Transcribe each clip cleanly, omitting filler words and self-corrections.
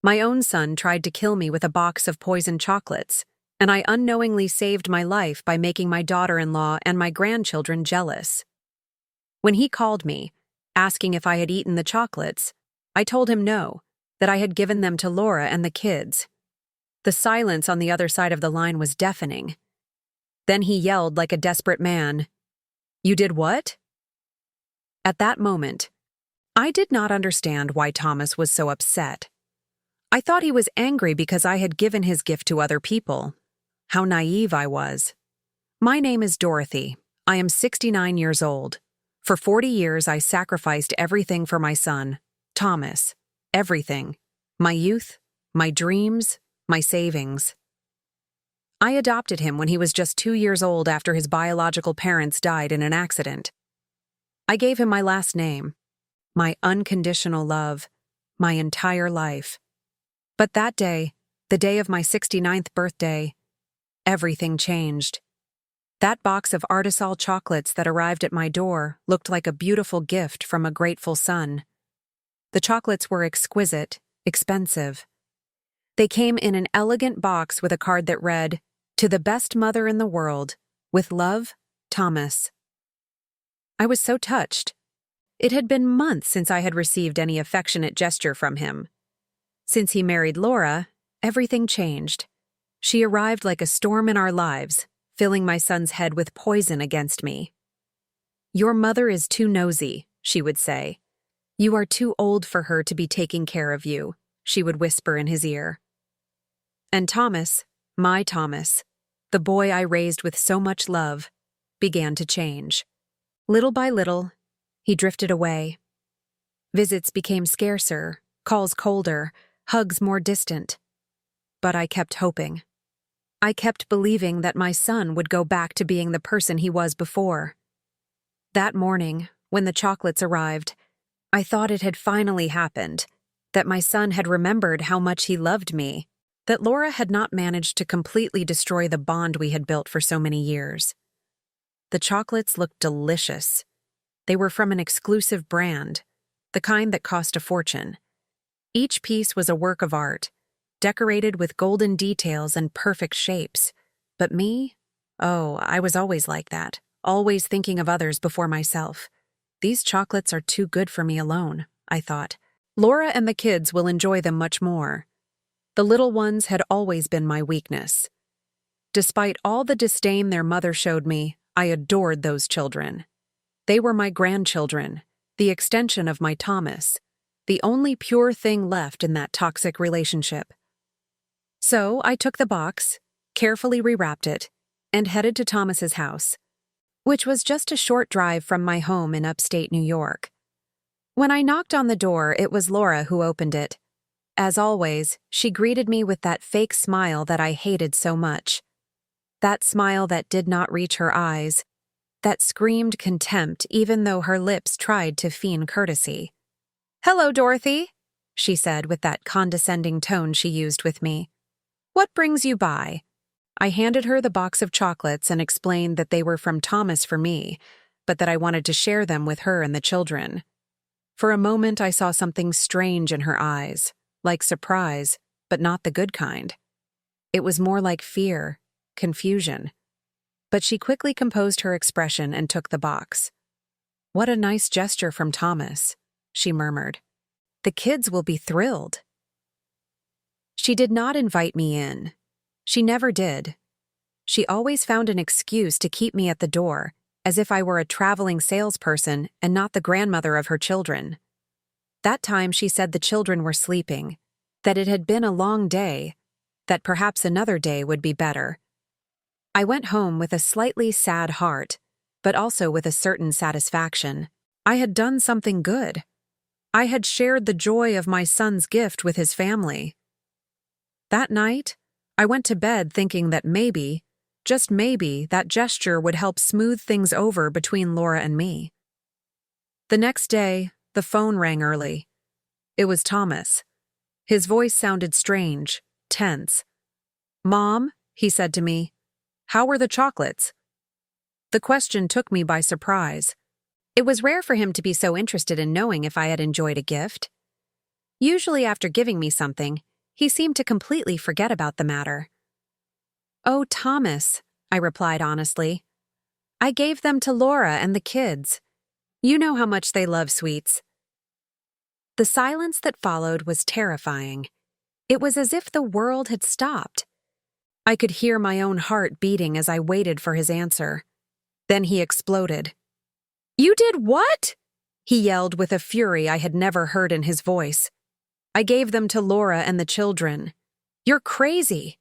My own son tried to kill me with a box of poisoned chocolates, and I unknowingly saved my life by making my daughter-in-law and my grandchildren jealous. When he called me, asking if I had eaten the chocolates, I told him no, that I had given them to Laura and the kids. The silence on the other side of the line was deafening. Then he yelled like a desperate man, "You did what?" At that moment, I did not understand why Thomas was so upset. I thought he was angry because I had given his gift to other people. How naive I was. My name is Dorothy. I am 69 years old. For 40 years, I sacrificed everything for my son, Thomas. Everything. My youth, my dreams, my savings. I adopted him when he was just 2 years old after his biological parents died in an accident. I gave him my last name, my unconditional love, my entire life. But that day, the day of my 69th birthday, everything changed. That box of Artisol chocolates that arrived at my door looked like a beautiful gift from a grateful son. The chocolates were exquisite, expensive. They came in an elegant box with a card that read, "To the best mother in the world, with love, Thomas." I was so touched. It had been months since I had received any affectionate gesture from him. Since he married Laura, everything changed. She arrived like a storm in our lives, filling my son's head with poison against me. "Your mother is too nosy," she would say. "You are too old for her to be taking care of you," she would whisper in his ear. And Thomas, my Thomas, the boy I raised with so much love, began to change. Little by little, he drifted away. Visits became scarcer, calls colder, hugs more distant. But I kept hoping. I kept believing that my son would go back to being the person he was before. That morning, when the chocolates arrived, I thought it had finally happened, that my son had remembered how much he loved me, that Laura had not managed to completely destroy the bond we had built for so many years. The chocolates looked delicious. They were from an exclusive brand, the kind that cost a fortune. Each piece was a work of art, decorated with golden details and perfect shapes. But me? Oh, I was always like that, always thinking of others before myself. These chocolates are too good for me alone, I thought. Laura and the kids will enjoy them much more. The little ones had always been my weakness. Despite all the disdain their mother showed me, I adored those children. They were my grandchildren, the extension of my Thomas, the only pure thing left in that toxic relationship. So I took the box, carefully rewrapped it, and headed to Thomas's house, which was just a short drive from my home in upstate New York. When I knocked on the door, it was Laura who opened it. As always, she greeted me with that fake smile that I hated so much. That smile that did not reach her eyes, that screamed contempt even though her lips tried to feign courtesy. "Hello, Dorothy," she said with that condescending tone she used with me. "What brings you by?" I handed her the box of chocolates and explained that they were from Thomas for me, but that I wanted to share them with her and the children. For a moment I saw something strange in her eyes, like surprise, but not the good kind. It was more like fear, confusion. But she quickly composed her expression and took the box. "What a nice gesture from Thomas," she murmured. "The kids will be thrilled." She did not invite me in. She never did. She always found an excuse to keep me at the door, as if I were a traveling salesperson and not the grandmother of her children. That time she said the children were sleeping, that it had been a long day, that perhaps another day would be better. I went home with a slightly sad heart, but also with a certain satisfaction. I had done something good. I had shared the joy of my son's gift with his family. That night, I went to bed thinking that maybe, just maybe, that gesture would help smooth things over between Laura and me. The next day, the phone rang early. It was Thomas. His voice sounded strange, tense. "Mom," he said to me, "how were the chocolates?" The question took me by surprise. It was rare for him to be so interested in knowing if I had enjoyed a gift. Usually after giving me something, He seemed to completely forget about the matter. "Oh, Thomas," I replied honestly. "I gave them to Laura and the kids. You know how much they love sweets." The silence that followed was terrifying. It was as if the world had stopped. I could hear my own heart beating as I waited for his answer. Then he exploded. "You did what?" he yelled with a fury I had never heard in his voice. "I gave them to Laura and the children. You're crazy."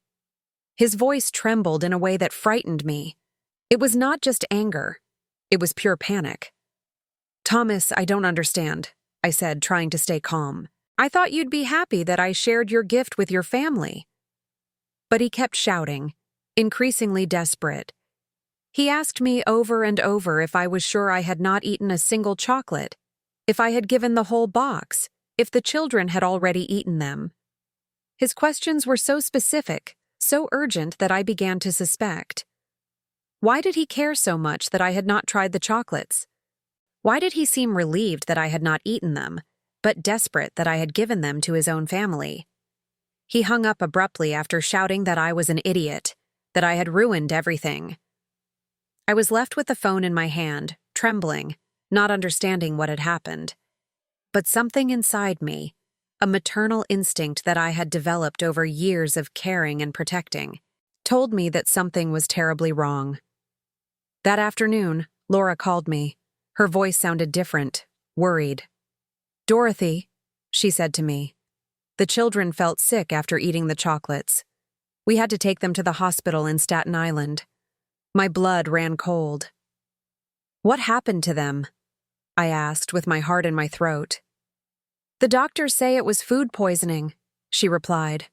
His voice trembled in a way that frightened me. It was not just anger. It was pure panic. "Thomas, I don't understand," I said, trying to stay calm. "I thought you'd be happy that I shared your gift with your family." But he kept shouting, increasingly desperate. He asked me over and over if I was sure I had not eaten a single chocolate, if I had given the whole box, if the children had already eaten them. His questions were so specific, so urgent that I began to suspect. Why did he care so much that I had not tried the chocolates? Why did he seem relieved that I had not eaten them, but desperate that I had given them to his own family? He hung up abruptly after shouting that I was an idiot, that I had ruined everything. I was left with the phone in my hand, trembling, not understanding what had happened. But something inside me, a maternal instinct that I had developed over years of caring and protecting, told me that something was terribly wrong. That afternoon, Laura called me. Her voice sounded different, worried. "Dorothy," she said to me, "the children felt sick after eating the chocolates. We had to take them to the hospital in Staten Island." My blood ran cold. "What happened to them?" I asked with my heart in my throat. "The doctors say it was food poisoning," she replied.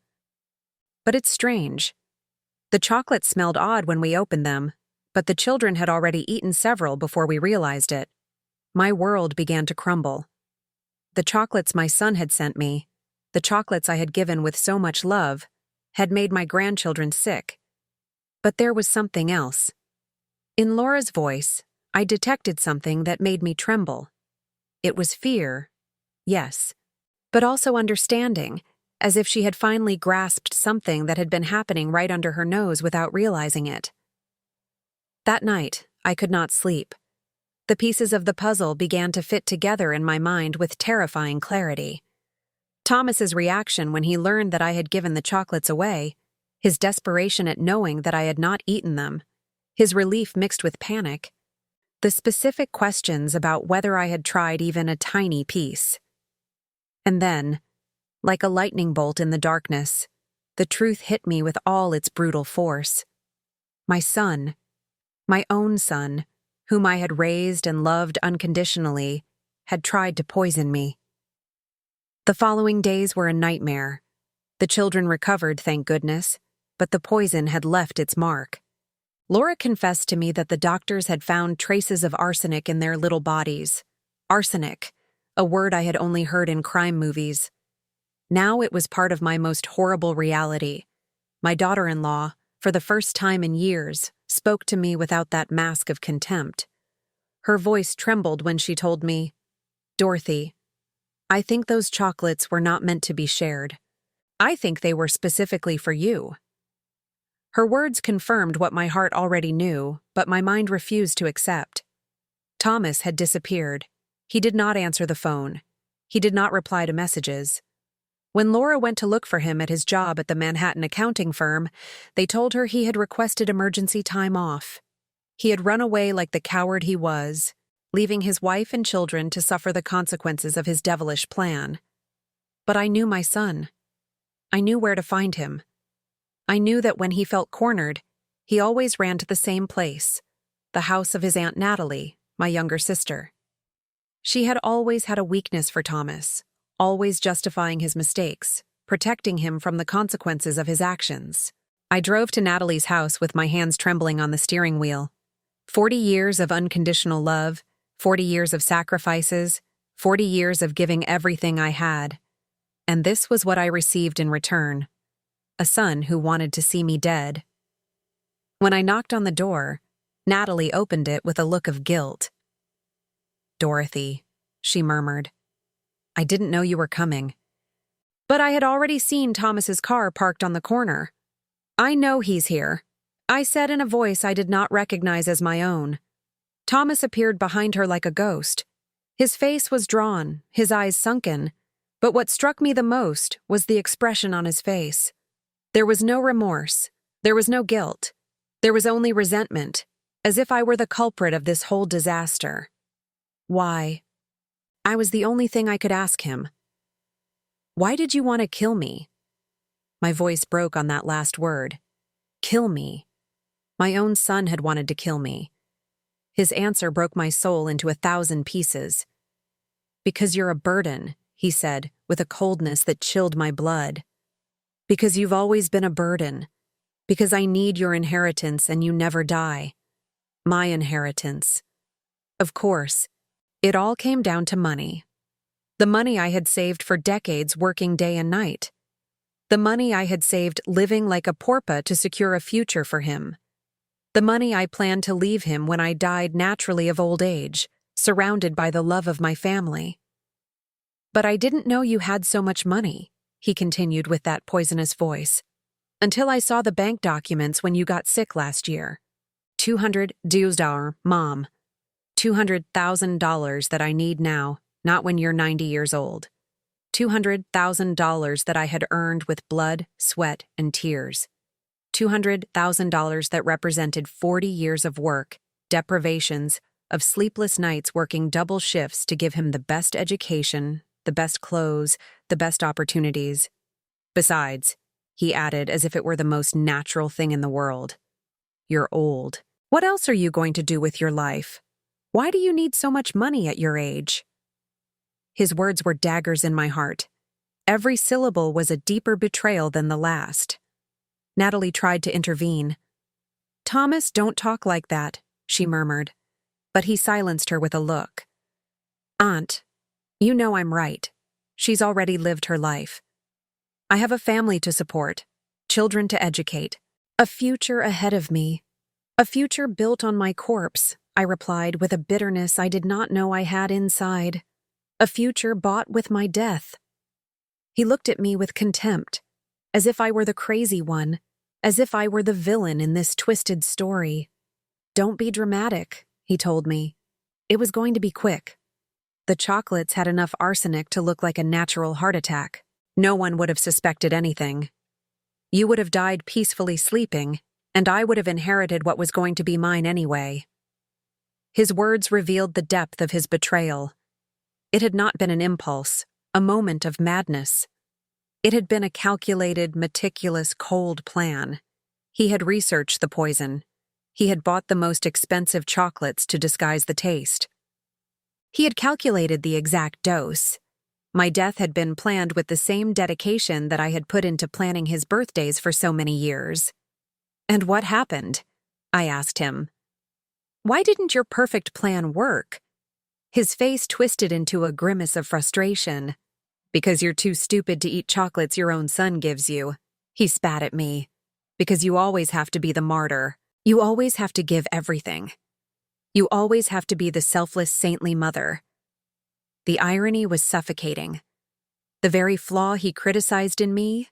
"But it's strange. The chocolates smelled odd when we opened them, but the children had already eaten several before we realized it." My world began to crumble. The chocolates my son had sent me, the chocolates I had given with so much love, had made my grandchildren sick. But there was something else. In Laura's voice, I detected something that made me tremble. It was fear, yes, but also understanding, as if she had finally grasped something that had been happening right under her nose without realizing it. That night, I could not sleep. The pieces of the puzzle began to fit together in my mind with terrifying clarity. Thomas's reaction when he learned that I had given the chocolates away, his desperation at knowing that I had not eaten them, his relief mixed with panic, the specific questions about whether I had tried even a tiny piece. And then, like a lightning bolt in the darkness, the truth hit me with all its brutal force. My son, my own son, whom I had raised and loved unconditionally, had tried to poison me. The following days were a nightmare. The children recovered, thank goodness, but the poison had left its mark. Laura confessed to me that the doctors had found traces of arsenic in their little bodies. Arsenic, a word I had only heard in crime movies. Now it was part of my most horrible reality. My daughter-in-law, for the first time in years, spoke to me without that mask of contempt. Her voice trembled when she told me, "Dorothy, I think those chocolates were not meant to be shared. I think they were specifically for you." Her words confirmed what my heart already knew, but my mind refused to accept. Thomas had disappeared. He did not answer the phone. He did not reply to messages. When Laura went to look for him at his job at the Manhattan accounting firm, they told her he had requested emergency time off. He had run away like the coward he was, leaving his wife and children to suffer the consequences of his devilish plan. But I knew my son. I knew where to find him. I knew that when he felt cornered, he always ran to the same place, the house of his Aunt Natalie, my younger sister. She had always had a weakness for Thomas, always justifying his mistakes, protecting him from the consequences of his actions. I drove to Natalie's house with my hands trembling on the steering wheel. 40 years of unconditional love, 40 years of sacrifices, 40 years of giving everything I had. And this was what I received in return. A son who wanted to see me dead. When I knocked on the door, Natalie opened it with a look of guilt. "Dorothy," she murmured, "I didn't know you were coming." But I had already seen Thomas's car parked on the corner. "I know he's here," I said in a voice I did not recognize as my own. Thomas appeared behind her like a ghost. His face was drawn, his eyes sunken, but what struck me the most was the expression on his face. There was no remorse. There was no guilt. There was only resentment, as if I were the culprit of this whole disaster. Why? I was the only thing I could ask him. Why did you want to kill me? My voice broke on that last word. Kill me. My own son had wanted to kill me. His answer broke my soul into 1,000 pieces. Because you're a burden, he said, with a coldness that chilled my blood. Because you've always been a burden. Because I need your inheritance and you never die. My inheritance. Of course, it all came down to money. The money I had saved for decades working day and night. The money I had saved living like a porpa to secure a future for him. The money I planned to leave him when I died naturally of old age, surrounded by the love of my family. But I didn't know you had so much money, he continued with that poisonous voice, until I saw the bank documents when you got sick last year. $200,000, Mom. $200,000 that I need now, not when you're 90 years old. $200,000 that I had earned with blood, sweat, and tears. $200,000 that represented 40 years of work, deprivations, of sleepless nights working double shifts to give him the best education, the best clothes, the best opportunities. Besides, he added as if it were the most natural thing in the world, you're old. What else are you going to do with your life? Why do you need so much money at your age? His words were daggers in my heart. Every syllable was a deeper betrayal than the last. Natalie tried to intervene. Thomas, don't talk like that, she murmured. But he silenced her with a look. Aunt, you know I'm right. She's already lived her life. I have a family to support, children to educate, a future ahead of me. A future built on my corpse, I replied with a bitterness I did not know I had inside. A future bought with my death. He looked at me with contempt, as if I were the crazy one, as if I were the villain in this twisted story. Don't be dramatic, he told me. It was going to be quick. The chocolates had enough arsenic to look like a natural heart attack. No one would have suspected anything. You would have died peacefully sleeping, and I would have inherited what was going to be mine anyway. His words revealed the depth of his betrayal. It had not been an impulse, a moment of madness. It had been a calculated, meticulous, cold plan. He had researched the poison. He had bought the most expensive chocolates to disguise the taste. He had calculated the exact dose. My death had been planned with the same dedication that I had put into planning his birthdays for so many years. And what happened? I asked him. Why didn't your perfect plan work? His face twisted into a grimace of frustration. Because you're too stupid to eat chocolates your own son gives you. He spat at me. Because you always have to be the martyr. You always have to give everything. You always have to be the selfless, saintly mother. The irony was suffocating. The very flaw he criticized in me,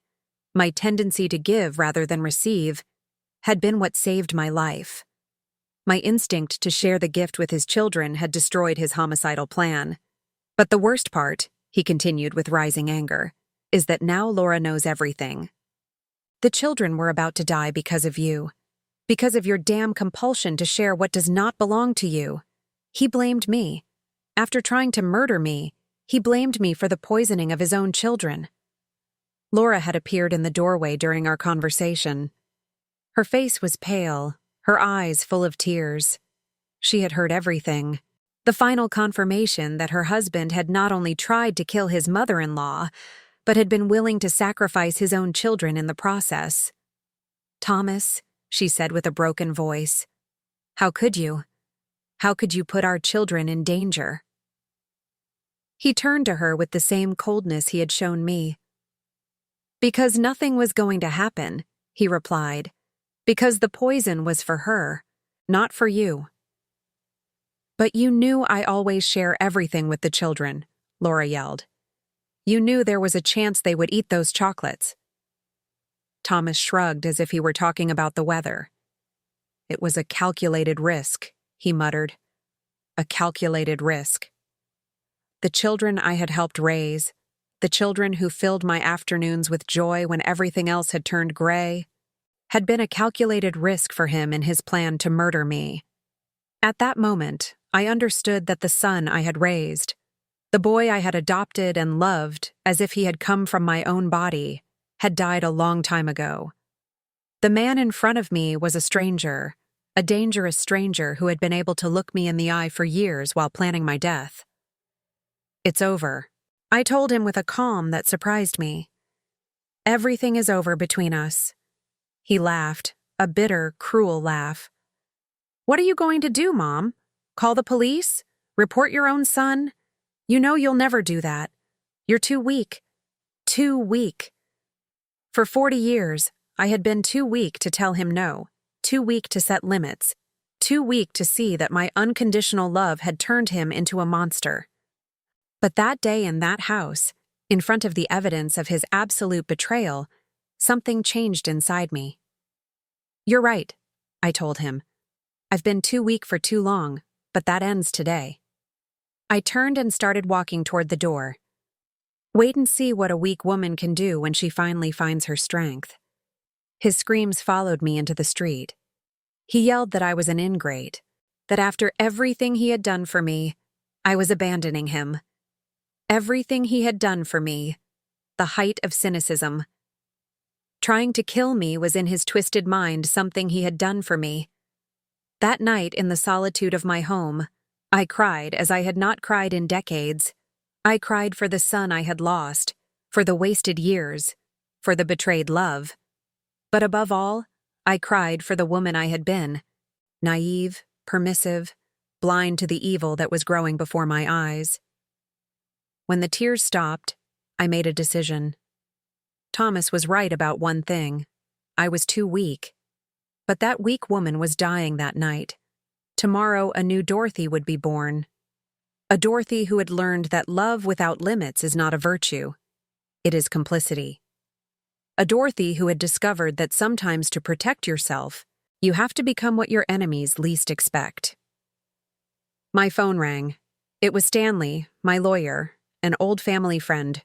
my tendency to give rather than receive, had been what saved my life. My instinct to share the gift with his children had destroyed his homicidal plan. But the worst part, he continued with rising anger, is that now Laura knows everything. The children were about to die because of you. Because of your damn compulsion to share what does not belong to you. He blamed me. After trying to murder me, he blamed me for the poisoning of his own children. Laura had appeared in the doorway during our conversation. Her face was pale, her eyes full of tears. She had heard everything. The final confirmation that her husband had not only tried to kill his mother-in-law, but had been willing to sacrifice his own children in the process. Thomas, she said with a broken voice, how could you? How could you put our children in danger? He turned to her with the same coldness he had shown me. Because nothing was going to happen, he replied. Because the poison was for her, not for you. But you knew I always share everything with the children, Laura yelled. You knew there was a chance they would eat those chocolates." Thomas shrugged as if he were talking about the weather. "It was a calculated risk," he muttered. "A calculated risk." The children I had helped raise, the children who filled my afternoons with joy when everything else had turned gray, had been a calculated risk for him in his plan to murder me. At that moment, I understood that the son I had raised, the boy I had adopted and loved as if he had come from my own body, had died a long time ago. The man in front of me was a stranger, a dangerous stranger who had been able to look me in the eye for years while planning my death. "It's over," I told him with a calm that surprised me. "Everything is over between us." He laughed, a bitter, cruel laugh. "What are you going to do, Mom? Call the police? Report your own son? You know you'll never do that. You're too weak. Too weak." For 40 years, I had been too weak to tell him no, too weak to set limits, too weak to see that my unconditional love had turned him into a monster. But that day in that house, in front of the evidence of his absolute betrayal, something changed inside me. "You're right," I told him. "I've been too weak for too long, but that ends today." I turned and started walking toward the door. Wait and see what a weak woman can do when she finally finds her strength. His screams followed me into the street. He yelled that I was an ingrate, that after everything he had done for me, I was abandoning him. Everything he had done for me, the height of cynicism. Trying to kill me was in his twisted mind something he had done for me. That night in the solitude of my home, I cried as I had not cried in decades. I cried for the son I had lost, for the wasted years, for the betrayed love. But above all, I cried for the woman I had been, naive, permissive, blind to the evil that was growing before my eyes. When the tears stopped, I made a decision. Thomas was right about one thing. I was too weak. But that weak woman was dying that night. Tomorrow a new Dorothy would be born. A Dorothy who had learned that love without limits is not a virtue. It is complicity. A Dorothy who had discovered that sometimes to protect yourself, you have to become what your enemies least expect. My phone rang. It was Stanley, my lawyer, an old family friend.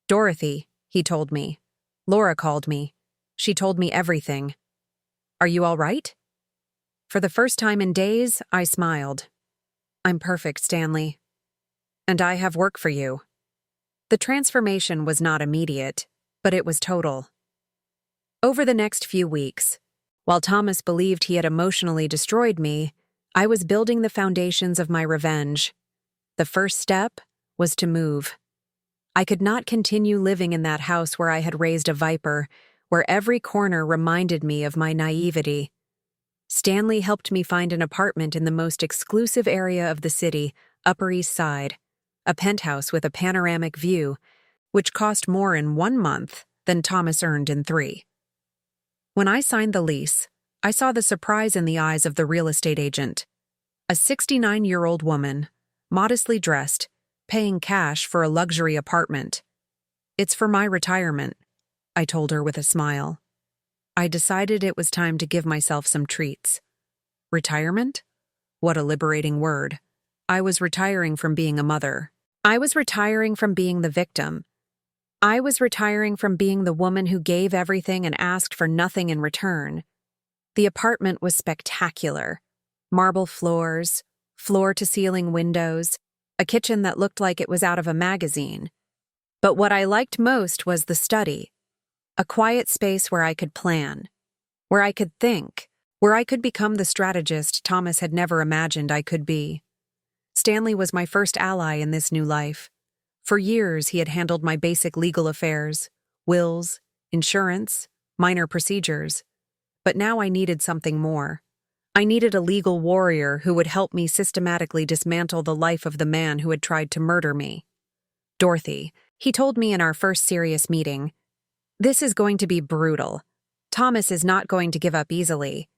"Dorothy," he told me. "Laura called me. She told me everything. Are you all right?" For the first time in days, I smiled. "I'm perfect, Stanley. And I have work for you." The transformation was not immediate, but it was total. Over the next few weeks, while Thomas believed he had emotionally destroyed me, I was building the foundations of my revenge. The first step was to move. I could not continue living in that house where I had raised a viper, where every corner reminded me of my naivety. Stanley helped me find an apartment in the most exclusive area of the city, Upper East Side, a penthouse with a panoramic view, which cost more in 1 month than Thomas earned in 3. When I signed the lease, I saw the surprise in the eyes of the real estate agent. A 69-year-old woman, modestly dressed, paying cash for a luxury apartment. "It's for my retirement," I told her with a smile. I decided it was time to give myself some treats. Retirement? What a liberating word. I was retiring from being a mother. I was retiring from being the victim. I was retiring from being the woman who gave everything and asked for nothing in return. The apartment was spectacular. Marble floors, floor-to-ceiling windows, a kitchen that looked like it was out of a magazine. But what I liked most was the study, a quiet space where I could plan, where I could think, where I could become the strategist Thomas had never imagined I could be. Stanley was my first ally in this new life. For years, he had handled my basic legal affairs, wills, insurance, minor procedures. But now I needed something more. I needed a legal warrior who would help me systematically dismantle the life of the man who had tried to murder me. "Dorothy," he told me in our first serious meeting, "this is going to be brutal. Thomas is not going to give up easily.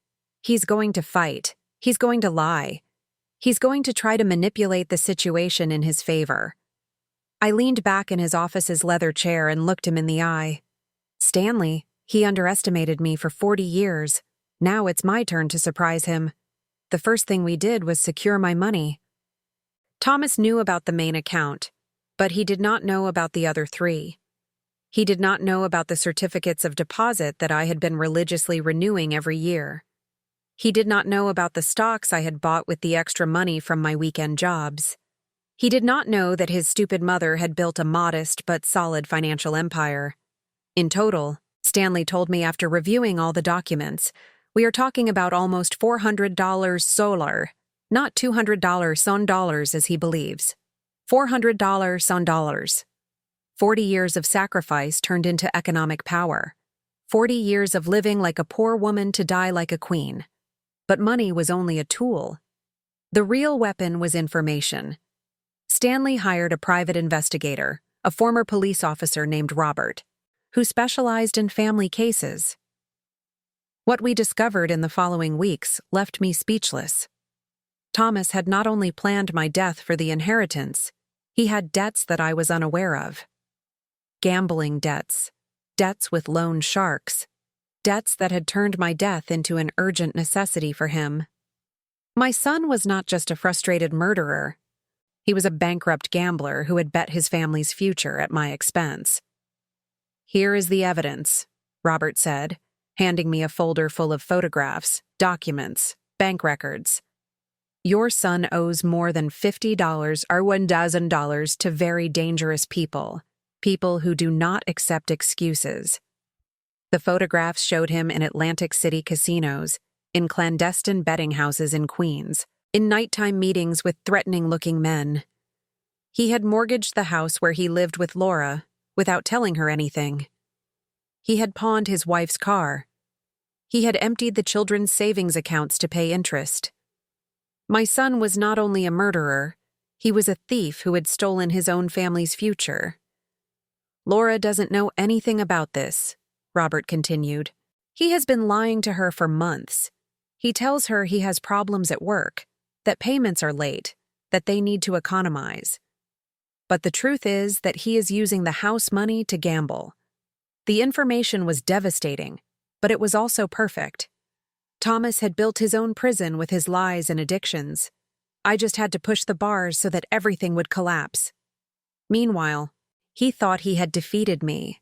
He's going to fight. He's going to lie. He's going to try to manipulate the situation in his favor. I leaned back in his office's leather chair and looked him in the eye. Stanley, he underestimated me for 40 years. Now it's my turn to surprise him. The first thing we did was secure my money. Thomas knew about the main account, but he did not know about the other three. He did not know about the certificates of deposit that I had been religiously renewing every year. He did not know about the stocks I had bought with the extra money from my weekend jobs. He did not know that his stupid mother had built a modest but solid financial empire. In total, Stanley told me after reviewing all the documents, we are talking about almost $400 solar, not $200 son dollars as he believes. $400 son dollars. 40 years of sacrifice turned into economic power. 40 years of living like a poor woman to die like a queen. But money was only a tool. The real weapon was information. Stanley hired a private investigator, a former police officer named Robert, who specialized in family cases. What we discovered in the following weeks left me speechless. Thomas had not only planned my death for the inheritance, he had debts that I was unaware of. Gambling debts, debts with loan sharks, debts that had turned my death into an urgent necessity for him. My son was not just a frustrated murderer. He was a bankrupt gambler who had bet his family's future at my expense. "Here is the evidence," Robert said, handing me a folder full of photographs, documents, bank records. "Your son owes more than $50 or $1,000 to very dangerous people, people who do not accept excuses." The photographs showed him in Atlantic City casinos, in clandestine betting houses in Queens, in nighttime meetings with threatening-looking men. He had mortgaged the house where he lived with Laura without telling her anything. He had pawned his wife's car. He had emptied the children's savings accounts to pay interest. My son was not only a murderer, he was a thief who had stolen his own family's future. "Laura doesn't know anything about this," Robert continued. "He has been lying to her for months. He tells her he has problems at work, that payments are late, that they need to economize. But the truth is that he is using the house money to gamble. The information was devastating, but it was also perfect. Thomas had built his own prison with his lies and addictions. I just had to push the bars so that everything would collapse. Meanwhile, he thought he had defeated me.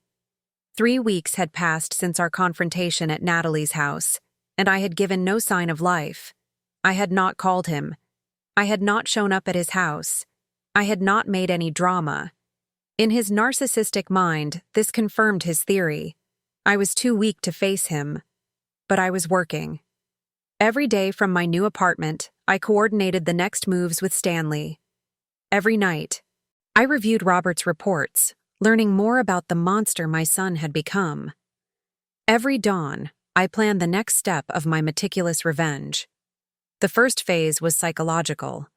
3 weeks had passed since our confrontation at Natalie's house, and I had given no sign of life. I had not called him. I had not shown up at his house. I had not made any drama. In his narcissistic mind, this confirmed his theory. I was too weak to face him. But I was working. Every day from my new apartment, I coordinated the next moves with Stanley. Every night, I reviewed Robert's reports, learning more about the monster my son had become. Every dawn, I planned the next step of my meticulous revenge. The first phase was psychological.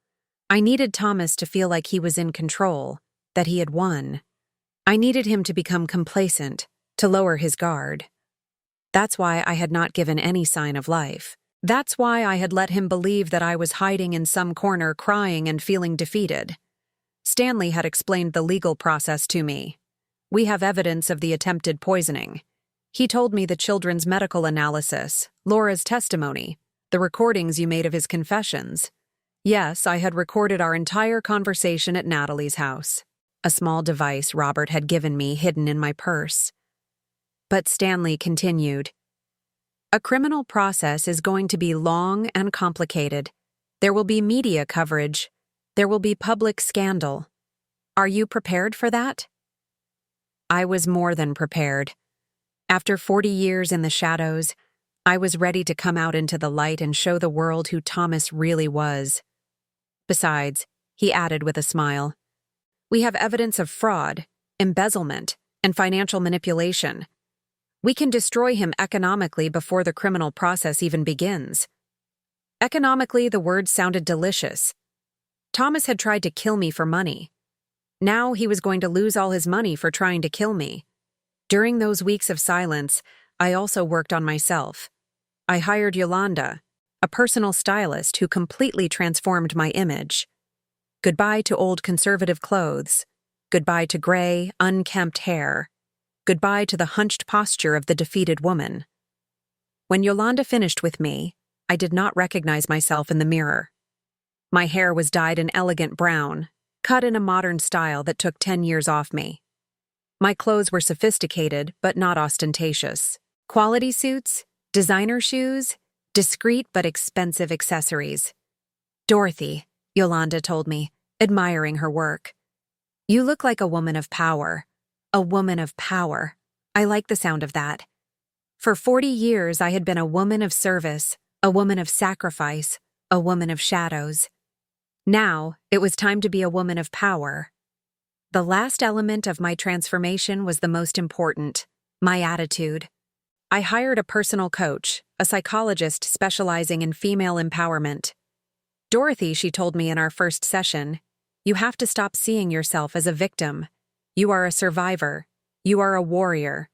I needed Thomas to feel like he was in control, that he had won. I needed him to become complacent, to lower his guard. That's why I had not given any sign of life. That's why I had let him believe that I was hiding in some corner crying and feeling defeated. Stanley had explained the legal process to me. We have evidence of the attempted poisoning. He told me the children's medical analysis, Laura's testimony, the recordings you made of his confessions. Yes, I had recorded our entire conversation at Natalie's house, a small device Robert had given me hidden in my purse. But Stanley continued. A criminal process is going to be long and complicated. There will be media coverage. There will be public scandal. Are you prepared for that? I was more than prepared. After 40 years in the shadows, I was ready to come out into the light and show the world who Thomas really was. Besides, he added with a smile, we have evidence of fraud, embezzlement, and financial manipulation. We can destroy him economically before the criminal process even begins. Economically, the word sounded delicious. Thomas had tried to kill me for money. Now he was going to lose all his money for trying to kill me. During those weeks of silence, I also worked on myself. I hired Yolanda, a personal stylist who completely transformed my image. Goodbye to old conservative clothes. Goodbye to gray, unkempt hair. Goodbye to the hunched posture of the defeated woman. When Yolanda finished with me, I did not recognize myself in the mirror. My hair was dyed an elegant brown, cut in a modern style that took 10 years off me. My clothes were sophisticated but not ostentatious. Quality suits, designer shoes, discreet but expensive accessories. "Dorothy," Yolanda told me, admiring her work. "You look like a woman of power. A woman of power. I like the sound of that. For 40 years I had been a woman of service, a woman of sacrifice, a woman of shadows. Now it was time to be a woman of power. The last element of my transformation was the most important, my attitude. I hired a personal coach, a psychologist specializing in female empowerment. Dorothy, she told me in our first session, you have to stop seeing yourself as a victim. You are a survivor. You are a warrior.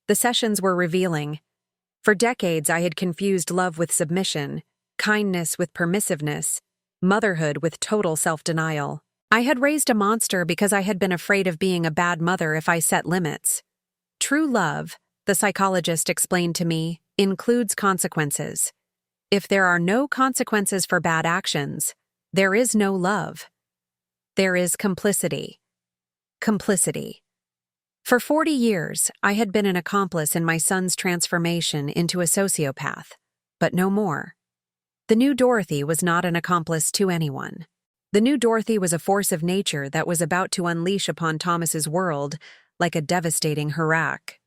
The sessions were revealing. For decades, I had confused love with submission, kindness with permissiveness, motherhood with total self-denial. I had raised a monster because I had been afraid of being a bad mother if I set limits. True love, the psychologist explained to me, includes consequences. If there are no consequences for bad actions, there is no love. There is complicity. Complicity. For 40 years, I had been an accomplice in my son's transformation into a sociopath, but no more. The new Dorothy was not an accomplice to anyone. The new Dorothy was a force of nature that was about to unleash upon Thomas's world like a devastating hurricane.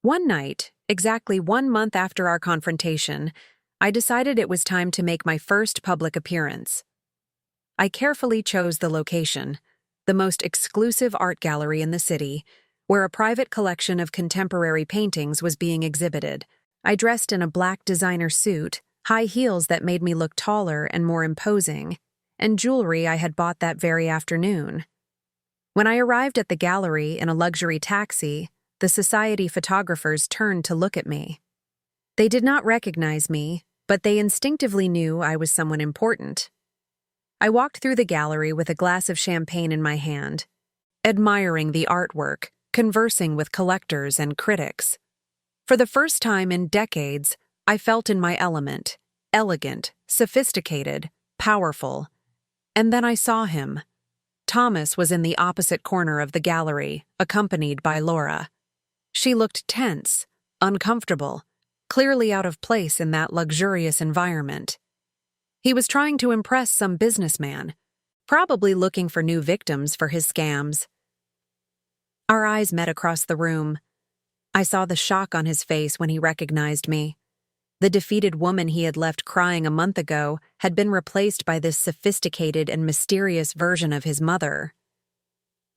One night, exactly 1 month after our confrontation, I decided it was time to make my first public appearance. I carefully chose the location, the most exclusive art gallery in the city, where a private collection of contemporary paintings was being exhibited. I dressed in a black designer suit, high heels that made me look taller and more imposing, and jewelry I had bought that very afternoon. When I arrived at the gallery in a luxury taxi, the society photographers turned to look at me. They did not recognize me, but they instinctively knew I was someone important. I walked through the gallery with a glass of champagne in my hand, admiring the artwork, conversing with collectors and critics. For the first time in decades, I felt in my element, elegant, sophisticated, powerful. And then I saw him. Thomas was in the opposite corner of the gallery, accompanied by Laura. She looked tense, uncomfortable, clearly out of place in that luxurious environment. He was trying to impress some businessman, probably looking for new victims for his scams. Our eyes met across the room. I saw the shock on his face when he recognized me. The defeated woman he had left crying a month ago had been replaced by this sophisticated and mysterious version of his mother.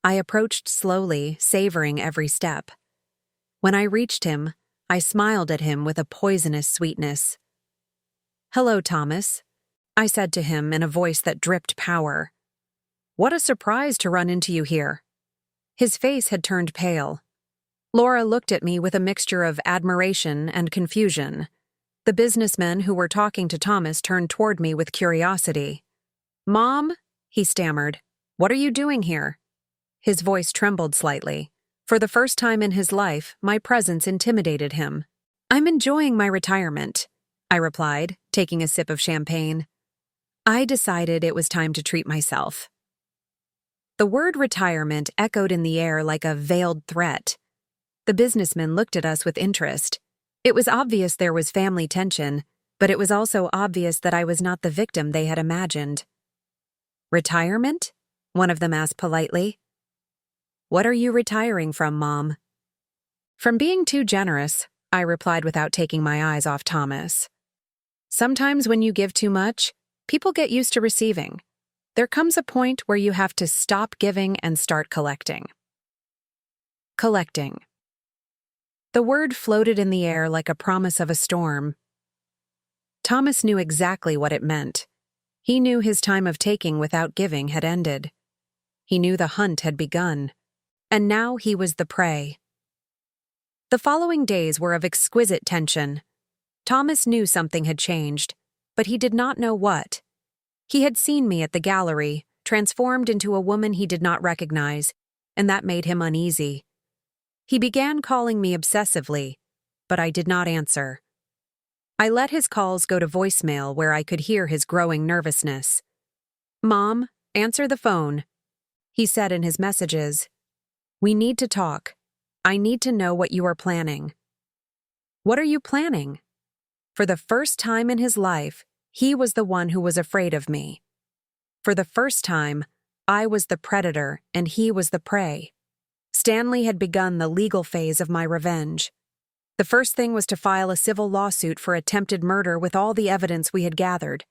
I approached slowly, savoring every step. When I reached him, I smiled at him with a poisonous sweetness. "Hello, Thomas," I said to him in a voice that dripped power. "What a surprise to run into you here." His face had turned pale. Laura looked at me with a mixture of admiration and confusion. The businessmen who were talking to Thomas turned toward me with curiosity. "Mom," he stammered, "what are you doing here?" His voice trembled slightly. For the first time in his life, my presence intimidated him. "I'm enjoying my retirement," I replied, taking a sip of champagne. I decided it was time to treat myself. The word retirement echoed in the air like a veiled threat. The businessmen looked at us with interest. It was obvious there was family tension, but it was also obvious that I was not the victim they had imagined. "Retirement?" one of them asked politely. "What are you retiring from, Mom?" "From being too generous," I replied without taking my eyes off Thomas. "Sometimes when you give too much, people get used to receiving. There comes a point where you have to stop giving and start collecting." Collecting. The word floated in the air like a promise of a storm. Thomas knew exactly what it meant. He knew his time of taking without giving had ended. He knew the hunt had begun. And now he was the prey. The following days were of exquisite tension. Thomas knew something had changed, but he did not know what. He had seen me at the gallery, transformed into a woman he did not recognize, and that made him uneasy. He began calling me obsessively, but I did not answer. I let his calls go to voicemail where I could hear his growing nervousness. "Mom, answer the phone," he said in his messages. "We need to talk. I need to know what you are planning." "What are you planning?" For the first time in his life, he was the one who was afraid of me. For the first time, I was the predator and he was the prey. Stanley had begun the legal phase of my revenge. The first thing was to file a civil lawsuit for attempted murder with all the evidence we had gathered.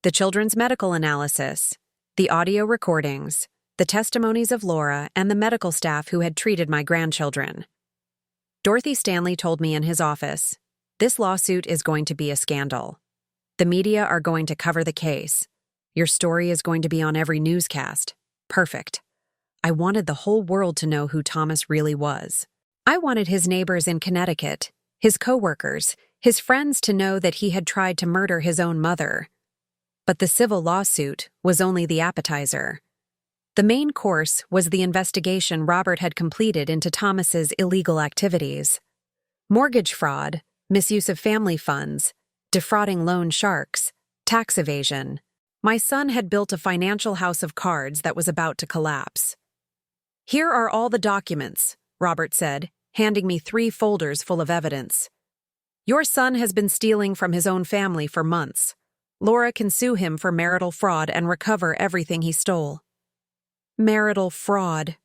The children's medical analysis, the audio recordings, the testimonies of Laura and the medical staff who had treated my grandchildren. Dorothy Stanley told me in his office, "This lawsuit is going to be a scandal. The media are going to cover the case. Your story is going to be on every newscast. Perfect." I wanted the whole world to know who Thomas really was. I wanted his neighbors in Connecticut, his coworkers, his friends to know that he had tried to murder his own mother. But the civil lawsuit was only the appetizer. The main course was the investigation Robert had completed into Thomas's illegal activities. Mortgage fraud, misuse of family funds, defrauding loan sharks, tax evasion. My son had built a financial house of cards that was about to collapse. "Here are all the documents," Robert said, handing me 3 folders full of evidence. "Your son has been stealing from his own family for months. Laura can sue him for marital fraud and recover everything he stole." Marital fraud.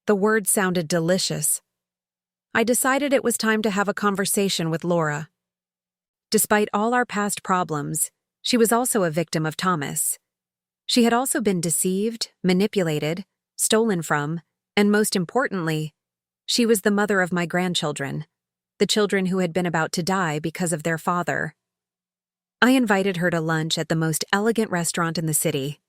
The word sounded delicious. I decided it was time to have a conversation with Laura. Despite all our past problems, she was also a victim of Thomas. She had also been deceived, manipulated, stolen from, and most importantly, she was the mother of my grandchildren, the children who had been about to die because of their father. I invited her to lunch at the most elegant restaurant in the city.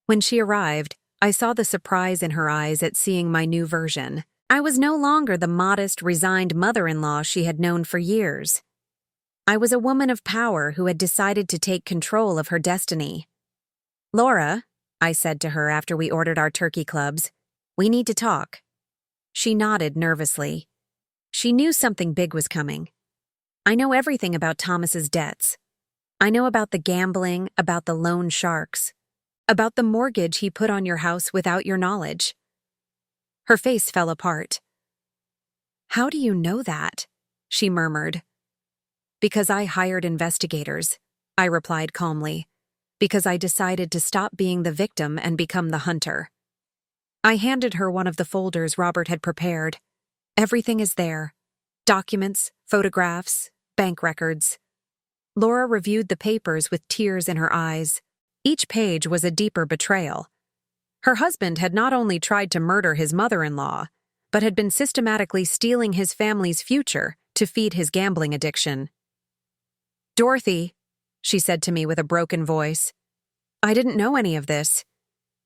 When she arrived, I saw the surprise in her eyes at seeing my new version. I was no longer the modest, resigned mother-in-law she had known for years. I was a woman of power who had decided to take control of her destiny. "Laura," I said to her after we ordered our turkey clubs, "we need to talk." She nodded nervously. She knew something big was coming. "I know everything about Thomas's debts. I know about the gambling, about the loan sharks, about the mortgage he put on your house without your knowledge." Her face fell apart. "How do you know that?" she murmured. "Because I hired investigators," I replied calmly. "Because I decided to stop being the victim and become the hunter." I handed her one of the folders Robert had prepared. Everything is there. Documents, photographs, bank records. Laura reviewed the papers with tears in her eyes. Each page was a deeper betrayal. Her husband had not only tried to murder his mother-in-law, but had been systematically stealing his family's future to feed his gambling addiction. "Dorothy," she said to me with a broken voice, "I didn't know any of this.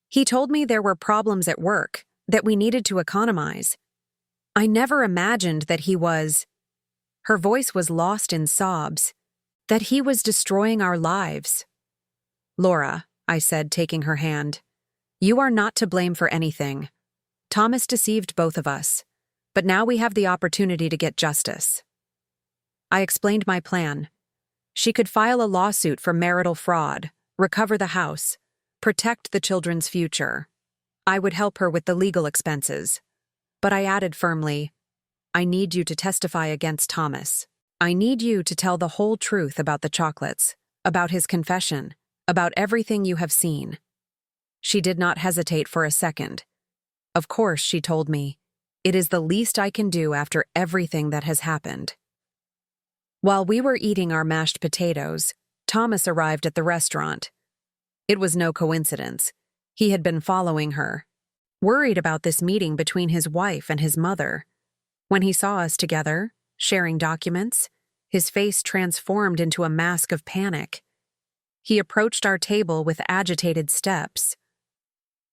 He told me there were problems at work, that we needed to economize. I never imagined that he was—" Her voice was lost in sobs. "That he was destroying our lives." "Laura," I said, taking her hand, "you are not to blame for anything. Thomas deceived both of us, but now we have the opportunity to get justice." I explained my plan. She could file a lawsuit for marital fraud, recover the house, protect the children's future. I would help her with the legal expenses. But I added firmly, "I need you to testify against Thomas. I need you to tell the whole truth about the chocolates, about his confession, about everything you have seen." She did not hesitate for a second. "Of course," she told me, "it is the least I can do after everything that has happened." While we were eating our mashed potatoes, Thomas arrived at the restaurant. It was no coincidence. He had been following her, worried about this meeting between his wife and his mother. When he saw us together, sharing documents, his face transformed into a mask of panic. He approached our table with agitated steps.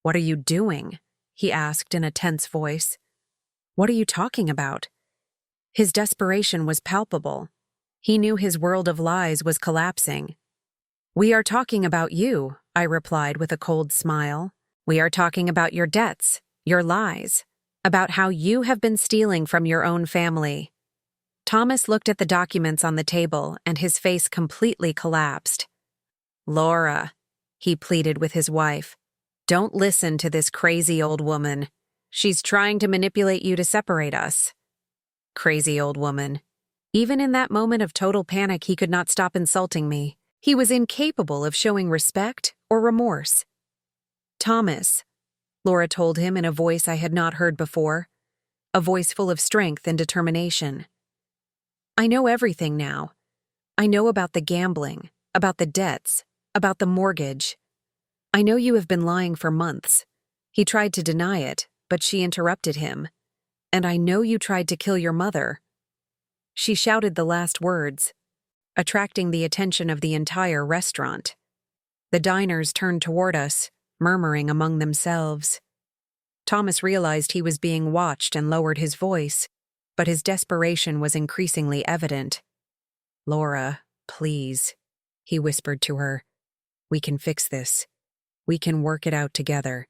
"What are you doing?" he asked in a tense voice. "What are you talking about?" His desperation was palpable. He knew his world of lies was collapsing. "We are talking about you," I replied with a cold smile. "We are talking about your debts, your lies, about how you have been stealing from your own family." Thomas looked at the documents on the table and his face completely collapsed. "Laura," he pleaded with his wife, "don't listen to this crazy old woman. She's trying to manipulate you to separate us." Crazy old woman. Even in that moment of total panic, he could not stop insulting me. He was incapable of showing respect or remorse. "Thomas," Laura told him in a voice I had not heard before, a voice full of strength and determination. "I know everything now. I know about the gambling, about the debts, about the mortgage. I know you have been lying for months." He tried to deny it, but she interrupted him. "And I know you tried to kill your mother." She shouted the last words, attracting the attention of the entire restaurant. The diners turned toward us, murmuring among themselves. Thomas realized he was being watched and lowered his voice, but his desperation was increasingly evident. "Laura, please," he whispered to her. "We can fix this. We can work it out together.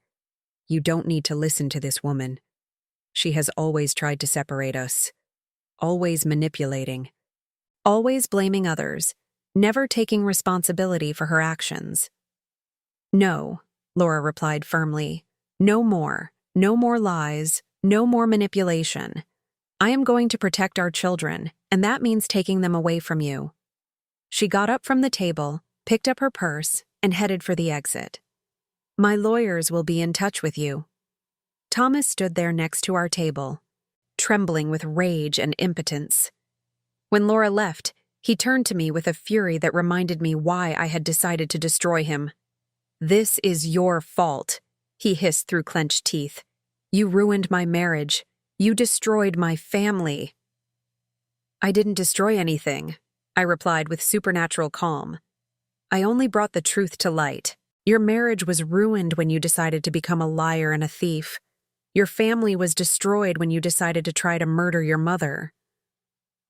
You don't need to listen to this woman. She has always tried to separate us, always manipulating, always blaming others, never taking responsibility for her actions." "No," Laura replied firmly. "No more. No more lies. No more manipulation. I am going to protect our children, and that means taking them away from you." She got up from the table, picked up her purse, and headed for the exit. "My lawyers will be in touch with you." Thomas stood there next to our table, trembling with rage and impotence. When Laura left, he turned to me with a fury that reminded me why I had decided to destroy him. "This is your fault," he hissed through clenched teeth. "You ruined my marriage. You destroyed my family." "I didn't destroy anything," I replied with supernatural calm. "I only brought the truth to light. Your marriage was ruined when you decided to become a liar and a thief. Your family was destroyed when you decided to try to murder your mother."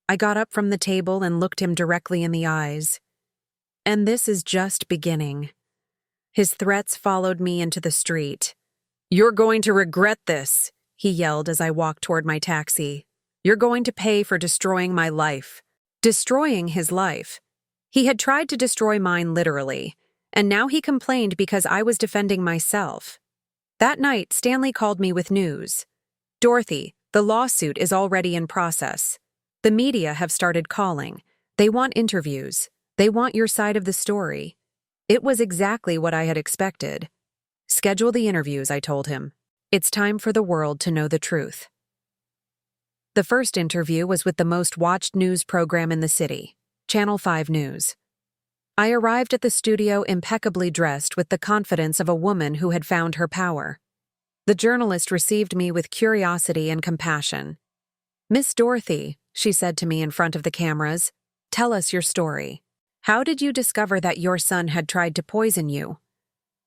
I got up from the table and looked him directly in the eyes. "And this is just beginning." His threats followed me into the street. "You're going to regret this," he yelled as I walked toward my taxi. "You're going to pay for destroying my life." Destroying his life. He had tried to destroy mine literally, and now he complained because I was defending myself. That night, Stanley called me with news. "Dorothy, the lawsuit is already in process. The media have started calling. They want interviews. They want your side of the story." It was exactly what I had expected. "Schedule the interviews," I told him. "It's time for the world to know the truth." The first interview was with the most watched news program in the city, Channel 5 News. I arrived at the studio impeccably dressed with the confidence of a woman who had found her power. The journalist received me with curiosity and compassion. "Miss Dorothy," she said to me in front of the cameras, "tell us your story. How did you discover that your son had tried to poison you?"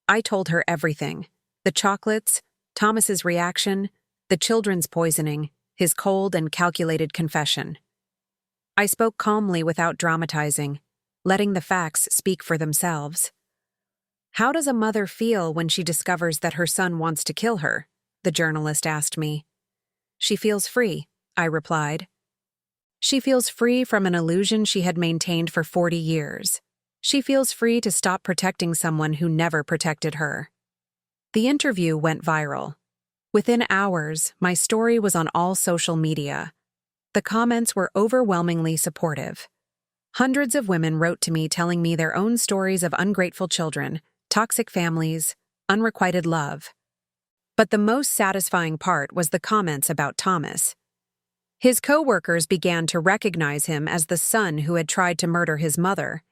I told her everything. The chocolates, Thomas's reaction, the children's poisoning, his cold and calculated confession. I spoke calmly without dramatizing, letting the facts speak for themselves. "How does a mother feel when she discovers that her son wants to kill her?" the journalist asked me. "She feels free," I replied. She feels free from an illusion she had maintained for 40 years. She feels free to stop protecting someone who never protected her. The interview went viral. Within hours, my story was on all social media. The comments were overwhelmingly supportive. Hundreds of women wrote to me telling me their own stories of ungrateful children, toxic families, unrequited love. But the most satisfying part was the comments about Thomas. His co-workers began to recognize him as the son who had tried to murder his mother.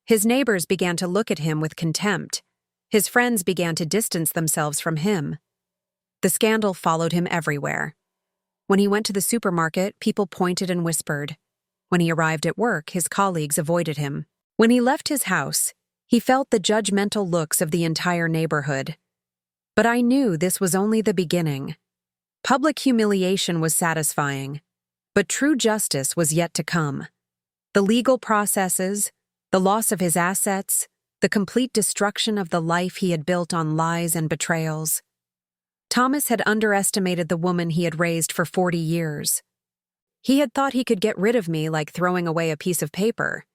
His neighbors began to look at him with contempt. His friends began to distance themselves from him. The scandal followed him everywhere. When he went to the supermarket, people pointed and whispered. When he arrived at work, his colleagues avoided him. When he left his house, he felt the judgmental looks of the entire neighborhood. But I knew this was only the beginning. Public humiliation was satisfying, but true justice was yet to come. The legal processes, the loss of his assets, the complete destruction of the life he had built on lies and betrayals. Thomas had underestimated the woman he had raised for 40 years. He had thought he could get rid of me like throwing away a piece of paper.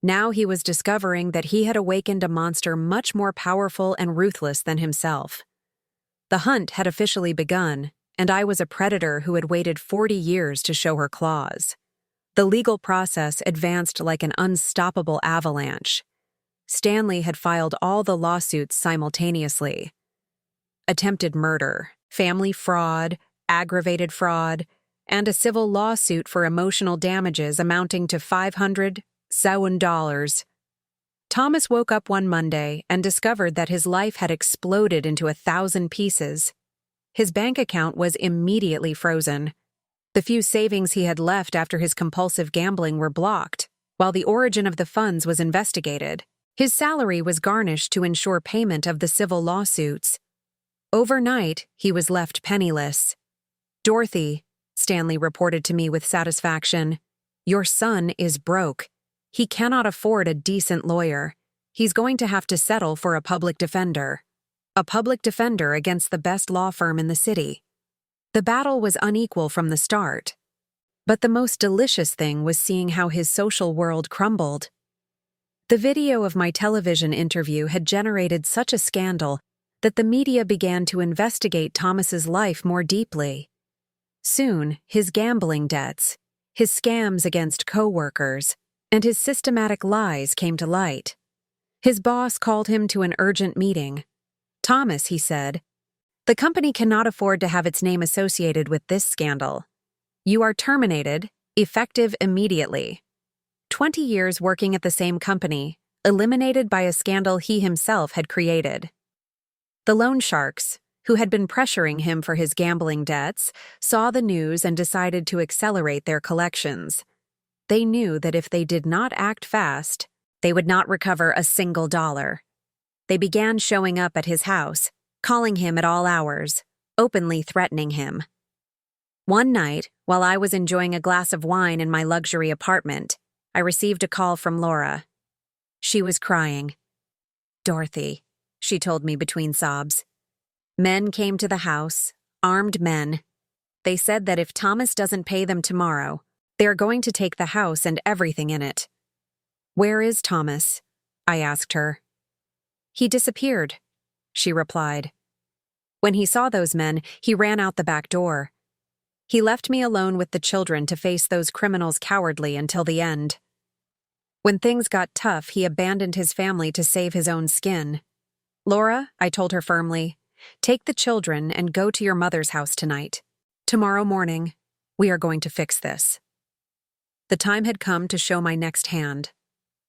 Now he was discovering that he had awakened a monster much more powerful and ruthless than himself. The hunt had officially begun, and I was a predator who had waited 40 years to show her claws. The legal process advanced like an unstoppable avalanche. Stanley had filed all the lawsuits simultaneously. Attempted murder, family fraud, aggravated fraud, and a civil lawsuit for emotional damages amounting to $500,000. Thomas woke up one Monday and discovered that his life had exploded into 1,000 pieces. His bank account was immediately frozen. The few savings he had left after his compulsive gambling were blocked, while the origin of the funds was investigated. His salary was garnished to ensure payment of the civil lawsuits. Overnight, he was left penniless. "Dorothy," Stanley reported to me with satisfaction, "your son is broke. He cannot afford a decent lawyer. He's going to have to settle for a public defender. A public defender against the best law firm in the city." The battle was unequal from the start. But the most delicious thing was seeing how his social world crumbled. The video of my television interview had generated such a scandal that the media began to investigate Thomas's life more deeply. Soon, his gambling debts, his scams against co-workers, and his systematic lies came to light. His boss called him to an urgent meeting. "Thomas," he said, "the company cannot afford to have its name associated with this scandal. You are terminated, effective immediately. 20 years working at the same company, eliminated by a scandal he himself had created." The loan sharks, who had been pressuring him for his gambling debts, saw the news and decided to accelerate their collections. They knew that if they did not act fast, they would not recover a single dollar. They began showing up at his house, calling him at all hours, openly threatening him. One night, while I was enjoying a glass of wine in my luxury apartment, I received a call from Laura. She was crying. "Dorothy," she told me between sobs. "Men came to the house, armed men. They said that if Thomas doesn't pay them tomorrow, they are going to take the house and everything in it." "Where is Thomas?" I asked her. "He disappeared," she replied. When he saw those men, he ran out the back door. He left me alone with the children to face those criminals cowardly until the end. When things got tough, he abandoned his family to save his own skin. "Laura," I told her firmly, "take the children and go to your mother's house tonight. Tomorrow morning, we are going to fix this." The time had come to show my next hand.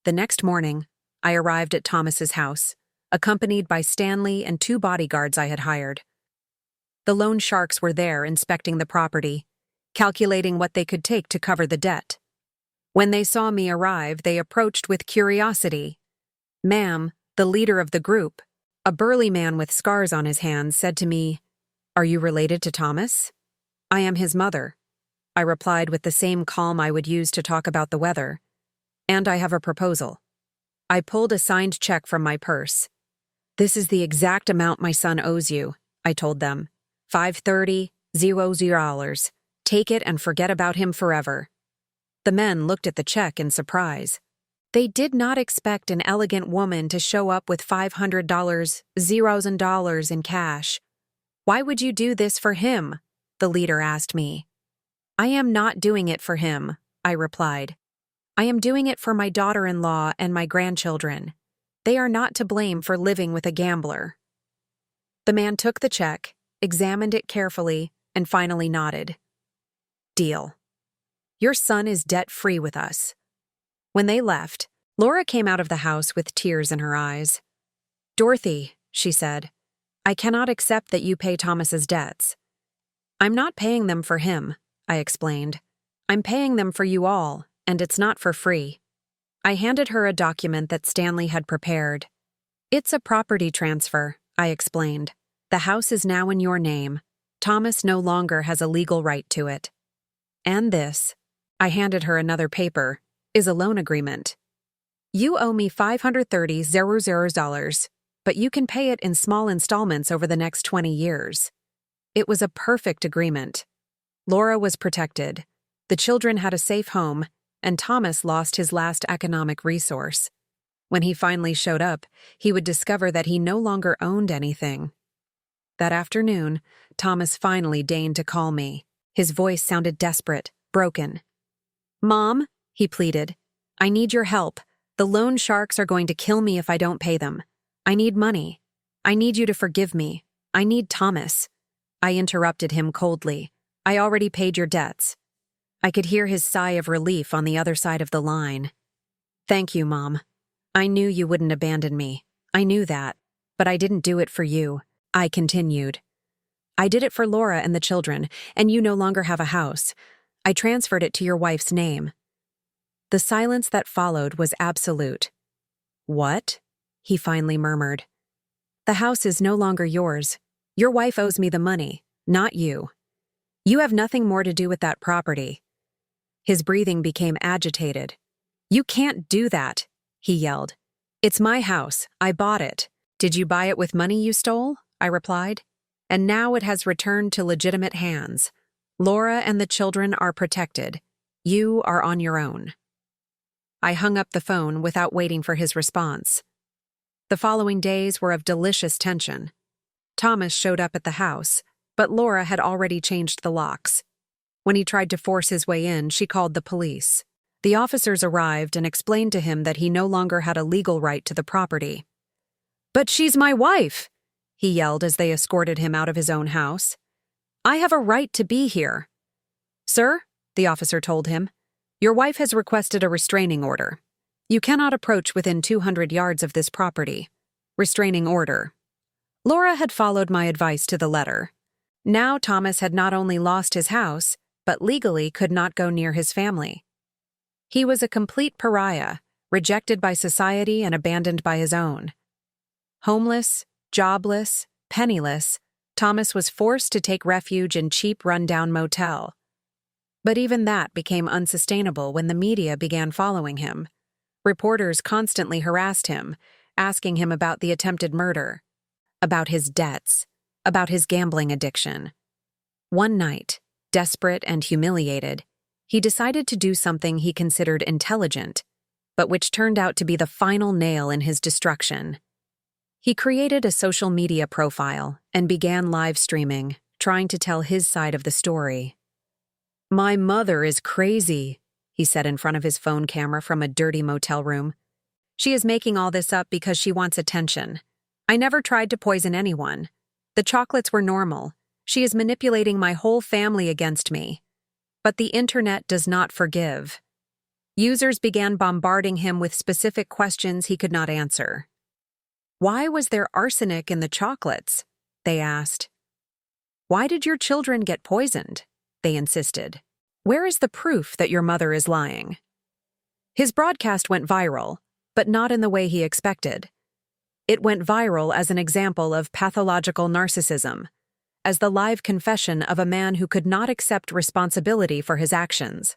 The next morning, I arrived at Thomas's house, accompanied by Stanley and 2 bodyguards I had hired. The loan sharks were there inspecting the property, calculating what they could take to cover the debt. When they saw me arrive, they approached with curiosity. "Ma'am," the leader of the group, a burly man with scars on his hands, said to me, "Are you related to Thomas?" "I am his mother," I replied with the same calm I would use to talk about the weather. "And I have a proposal." I pulled a signed check from my purse. "This is the exact amount my son owes you," I told them. $530,000. Take it and forget about him forever. The men looked at the check in surprise. They did not expect an elegant woman to show up with $500,000 in cash. "Why would you do this for him?" the leader asked me. "I am not doing it for him," I replied. "I am doing it for my daughter-in-law and my grandchildren. They are not to blame for living with a gambler." The man took the check, examined it carefully, and finally nodded. "Deal. Your son is debt-free with us." When they left, Laura came out of the house with tears in her eyes. "Dorothy," she said, "I cannot accept that you pay Thomas's debts." "I'm not paying them for him," I explained. "I'm paying them for you all, and it's not for free." I handed her a document that Stanley had prepared. "It's a property transfer," I explained. "The house is now in your name. Thomas no longer has a legal right to it. And this," I handed her another paper, "is a loan agreement. You owe me $530,000, but you can pay it in small installments over the next 20 years. It was a perfect agreement. Laura was protected, the children had a safe home, and Thomas lost his last economic resource. When he finally showed up, he would discover that he no longer owned anything. That afternoon, Thomas finally deigned to call me. His voice sounded desperate, broken. "Mom," he pleaded, "I need your help. The loan sharks are going to kill me if I don't pay them. I need money. I need you to forgive me. I need Thomas." I interrupted him coldly. "I already paid your debts." I could hear his sigh of relief on the other side of the line. "Thank you, Mom. I knew you wouldn't abandon me. I knew that. But I didn't do it for you," I continued. "I did it for Laura and the children, and you no longer have a house. I transferred it to your wife's name." The silence that followed was absolute. "What?" he finally murmured. "The house is no longer yours. Your wife owes me the money, not you. You have nothing more to do with that property." His breathing became agitated. "You can't do that," he yelled. "It's my house. I bought it." "Did you buy it with money you stole?" I replied. "And now it has returned to legitimate hands. Laura and the children are protected. You are on your own." I hung up the phone without waiting for his response. The following days were of delicious tension. Thomas showed up at the house, but Laura had already changed the locks. When he tried to force his way in, she called the police. The officers arrived and explained to him that he no longer had a legal right to the property. "But she's my wife!" he yelled as they escorted him out of his own house. "I have a right to be here." "Sir," the officer told him, "your wife has requested a restraining order. You cannot approach within 200 yards of this property. Restraining order." Laura had followed my advice to the letter. Now Thomas had not only lost his house, but legally could not go near his family. He was a complete pariah, rejected by society and abandoned by his own. Homeless, jobless, penniless, Thomas was forced to take refuge in cheap rundown motel. But even that became unsustainable when the media began following him. Reporters constantly harassed him, asking him about the attempted murder, about his debts, about his gambling addiction. One night, desperate and humiliated, he decided to do something he considered intelligent, but which turned out to be the final nail in his destruction. He created a social media profile and began live streaming, trying to tell his side of the story. "My mother is crazy," he said in front of his phone camera from a dirty motel room. "She is making all this up because she wants attention. I never tried to poison anyone. The chocolates were normal. She is manipulating my whole family against me." But the internet does not forgive. Users began bombarding him with specific questions he could not answer. "Why was there arsenic in the chocolates?" they asked. "Why did your children get poisoned?" they insisted. "Where is the proof that your mother is lying?" His broadcast went viral, but not in the way he expected. It went viral as an example of pathological narcissism, as the live confession of a man who could not accept responsibility for his actions.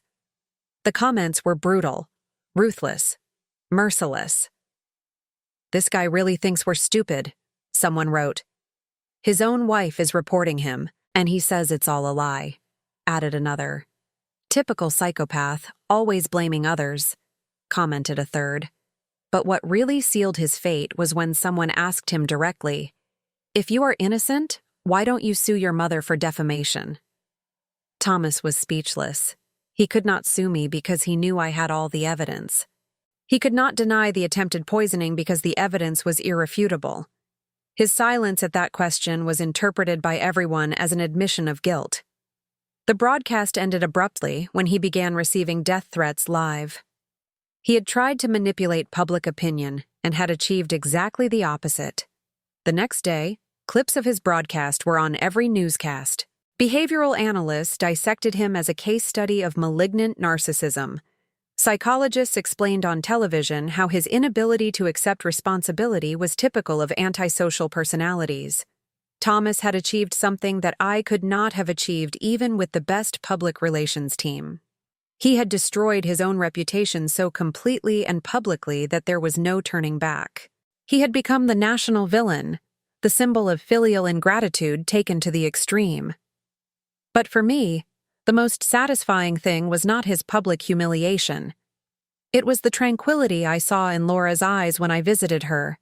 The comments were brutal, ruthless, merciless. "This guy really thinks we're stupid," someone wrote. "His own wife is reporting him, and he says it's all a lie," added another. "Typical psychopath, always blaming others," commented a third. But what really sealed his fate was when someone asked him directly, "If you are innocent, why don't you sue your mother for defamation?" Thomas was speechless. He could not sue me because he knew I had all the evidence. He could not deny the attempted poisoning because the evidence was irrefutable. His silence at that question was interpreted by everyone as an admission of guilt. The broadcast ended abruptly when he began receiving death threats live. He had tried to manipulate public opinion and had achieved exactly the opposite. The next day, clips of his broadcast were on every newscast. Behavioral analysts dissected him as a case study of malignant narcissism. Psychologists explained on television how his inability to accept responsibility was typical of antisocial personalities. Thomas had achieved something that I could not have achieved even with the best public relations team. He had destroyed his own reputation so completely and publicly that there was no turning back. He had become the national villain, the symbol of filial ingratitude taken to the extreme. But for me, the most satisfying thing was not his public humiliation. It was the tranquility I saw in Laura's eyes when I visited her,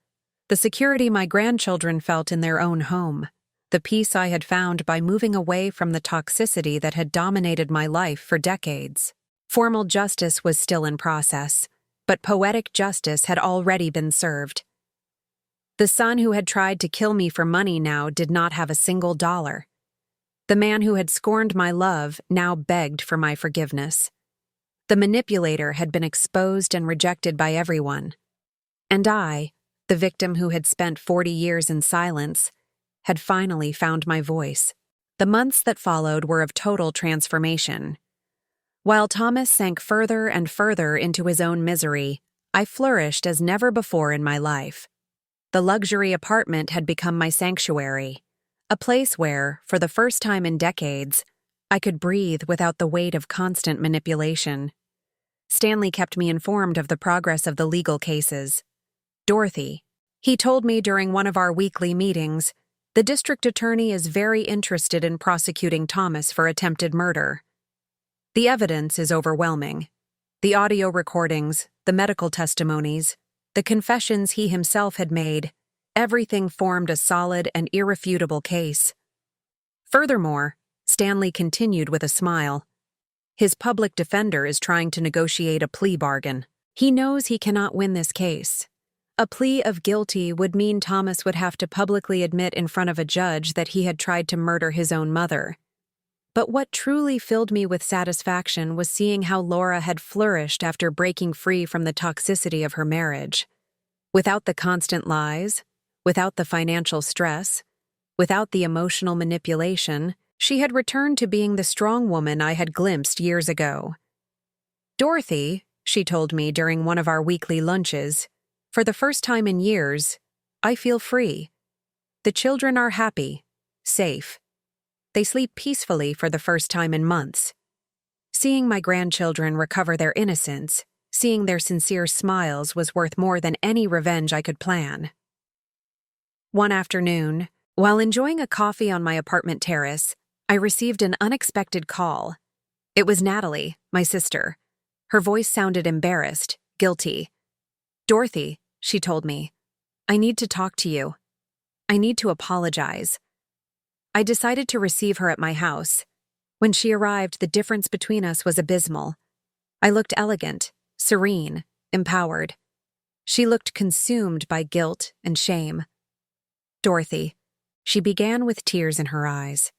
the security my grandchildren felt in their own home, the peace I had found by moving away from the toxicity that had dominated my life for decades. Formal justice was still in process, but poetic justice had already been served. The son who had tried to kill me for money now did not have a single dollar. The man who had scorned my love now begged for my forgiveness. The manipulator had been exposed and rejected by everyone. And I, the victim who had spent 40 years in silence, had finally found my voice. The months that followed were of total transformation. While Thomas sank further and further into his own misery, I flourished as never before in my life. The luxury apartment had become my sanctuary, a place where, for the first time in decades, I could breathe without the weight of constant manipulation. Stanley kept me informed of the progress of the legal cases. Dorothy, he told me during one of our weekly meetings, the district attorney is very interested in prosecuting Thomas for attempted murder. The evidence is overwhelming. The audio recordings, the medical testimonies, the confessions he himself had made, everything formed a solid and irrefutable case. Furthermore, Stanley continued with a smile, his public defender is trying to negotiate a plea bargain. He knows he cannot win this case. A plea of guilty would mean Thomas would have to publicly admit in front of a judge that he had tried to murder his own mother. But what truly filled me with satisfaction was seeing how Laura had flourished after breaking free from the toxicity of her marriage. Without the constant lies, without the financial stress, without the emotional manipulation, she had returned to being the strong woman I had glimpsed years ago. Dorothy, she told me during one of our weekly lunches, for the first time in years, I feel free. The children are happy, safe. They sleep peacefully for the first time in months. Seeing my grandchildren recover their innocence, seeing their sincere smiles was worth more than any revenge I could plan. One afternoon, while enjoying a coffee on my apartment terrace, I received an unexpected call. It was Natalie, my sister. Her voice sounded embarrassed, guilty. "Dorothy," she told me, "I need to talk to you. I need to apologize." I decided to receive her at my house. When she arrived, the difference between us was abysmal. I looked elegant, serene, empowered. She looked consumed by guilt and shame. "Dorothy," she began with tears in her eyes.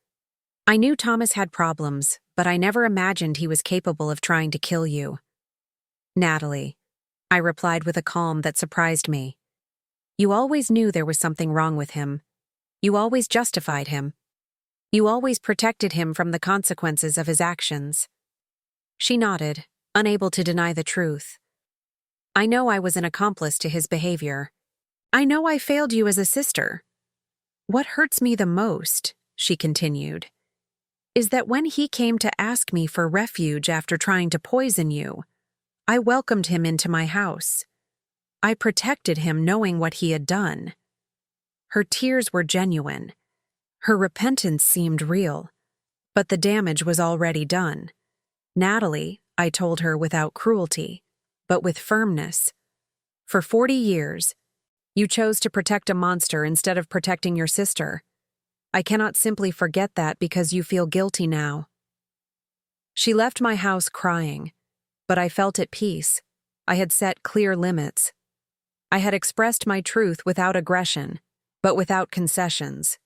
"I knew Thomas had problems, but I never imagined he was capable of trying to kill you." "Natalie," I replied with a calm that surprised me. "You always knew there was something wrong with him. You always justified him. You always protected him from the consequences of his actions." She nodded, unable to deny the truth. "I know I was an accomplice to his behavior. I know I failed you as a sister. What hurts me the most," she continued, "is that when he came to ask me for refuge after trying to poison you, I welcomed him into my house. I protected him knowing what he had done." Her tears were genuine. Her repentance seemed real. But the damage was already done. "Natalie," I told her without cruelty, but with firmness, "for 40 years, you chose to protect a monster instead of protecting your sister. I cannot simply forget that because you feel guilty now." She left my house crying, but I felt at peace. I had set clear limits. I had expressed my truth without aggression, but without concessions.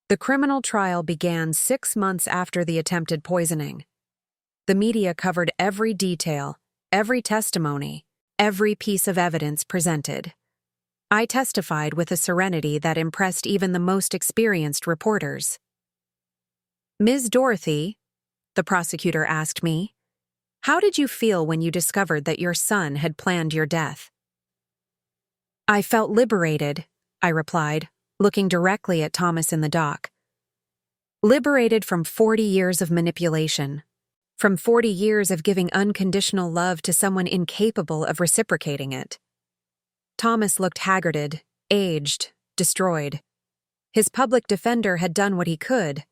The criminal trial began 6 months after the attempted poisoning. The media covered every detail, every testimony, every piece of evidence presented. I testified with a serenity that impressed even the most experienced reporters. "Ms. Dorothy," the prosecutor asked me, "how did you feel when you discovered that your son had planned your death?" "I felt liberated," I replied, looking directly at Thomas in the dock. "Liberated from 40 years of manipulation. from 40 years of giving unconditional love to someone incapable of reciprocating it. Thomas looked haggarded, aged, destroyed. His public defender had done what he could,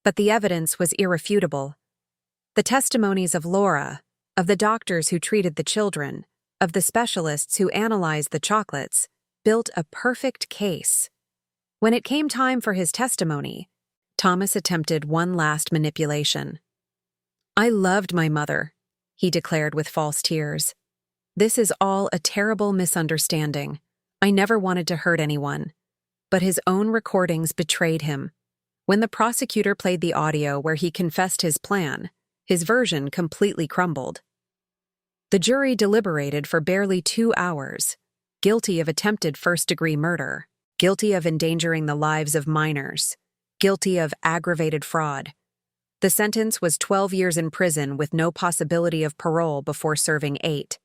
but the evidence was irrefutable. The testimonies of Laura, of the doctors who treated the children, of the specialists who analyzed the chocolates, built a perfect case. When it came time for his testimony, Thomas attempted one last manipulation. "I loved my mother," he declared with false tears. "This is all a terrible misunderstanding. I never wanted to hurt anyone." But his own recordings betrayed him. When the prosecutor played the audio where he confessed his plan, his version completely crumbled. The jury deliberated for barely 2 hours. Guilty of attempted first-degree murder, guilty of endangering the lives of minors, guilty of aggravated fraud. The sentence was 12 years in prison with no possibility of parole before serving 8.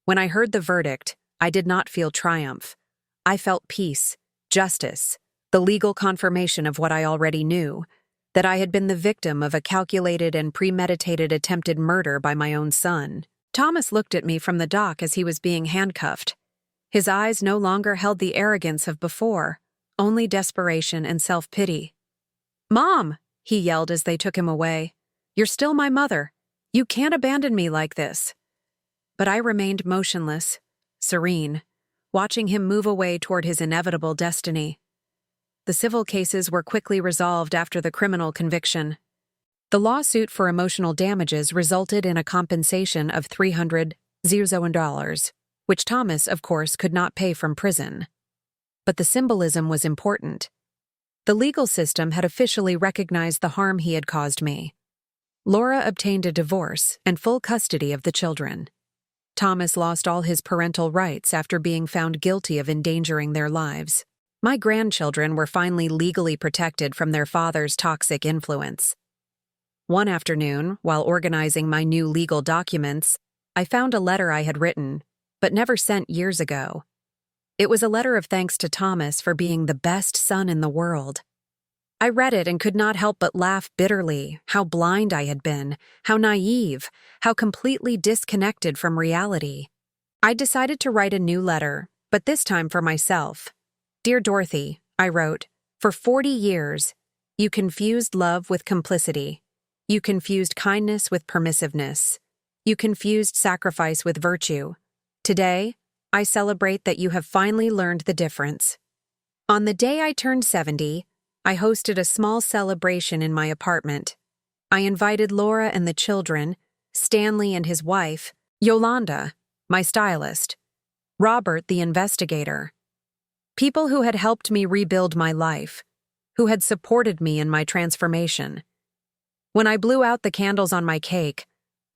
When I heard the verdict, I did not feel triumph. I felt peace, justice, the legal confirmation of what I already knew, that I had been the victim of a calculated and premeditated attempted murder by my own son. Thomas looked at me from the dock as he was being handcuffed. His eyes no longer held the arrogance of before, only desperation and self-pity. "Mom!" he yelled as they took him away. "You're still my mother. You can't abandon me like this." But I remained motionless, serene, watching him move away toward his inevitable destiny. The civil cases were quickly resolved after the criminal conviction. The lawsuit for emotional damages resulted in a compensation of $300,000, which Thomas, of course, could not pay from prison. But the symbolism was important. The legal system had officially recognized the harm he had caused me. Laura obtained a divorce and full custody of the children. Thomas lost all his parental rights after being found guilty of endangering their lives. My grandchildren were finally legally protected from their father's toxic influence. One afternoon, while organizing my new legal documents, I found a letter I had written, but never sent years ago. It was a letter of thanks to Thomas for being the best son in the world. I read it and could not help but laugh bitterly, how blind I had been, how naive, how completely disconnected from reality. I decided to write a new letter, but this time for myself. "Dear Dorothy," I wrote, "for 40 years, you confused love with complicity. You confused kindness with permissiveness. You confused sacrifice with virtue. Today, I celebrate that you have finally learned the difference. On the day I turned 70, I hosted a small celebration in my apartment. I invited Laura and the children, Stanley and his wife, Yolanda, my stylist, Robert, the investigator. People who had helped me rebuild my life, who had supported me in my transformation. When I blew out the candles on my cake,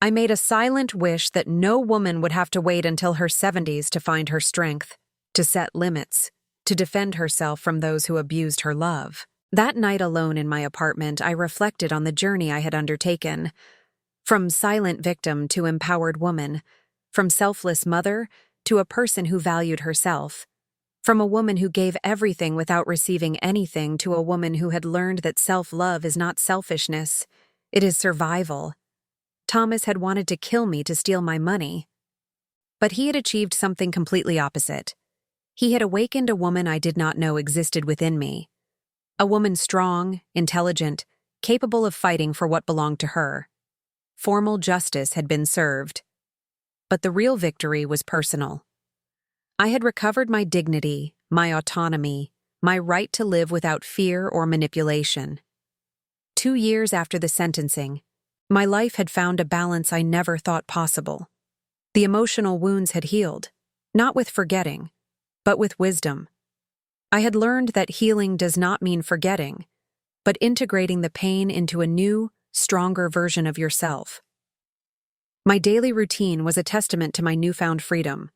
I made a silent wish that no woman would have to wait until her 70s to find her strength, to set limits, to defend herself from those who abused her love. That night alone in my apartment, I reflected on the journey I had undertaken. From silent victim to empowered woman, from selfless mother to a person who valued herself, from a woman who gave everything without receiving anything to a woman who had learned that self-love is not selfishness, it is survival. Thomas had wanted to kill me to steal my money. But he had achieved something completely opposite. He had awakened a woman I did not know existed within me. A woman strong, intelligent, capable of fighting for what belonged to her. Formal justice had been served. But the real victory was personal. I had recovered my dignity, my autonomy, my right to live without fear or manipulation. 2 years after the sentencing, my life had found a balance I never thought possible. The emotional wounds had healed, not with forgetting, but with wisdom. I had learned that healing does not mean forgetting, but integrating the pain into a new, stronger version of yourself. My daily routine was a testament to my newfound freedom.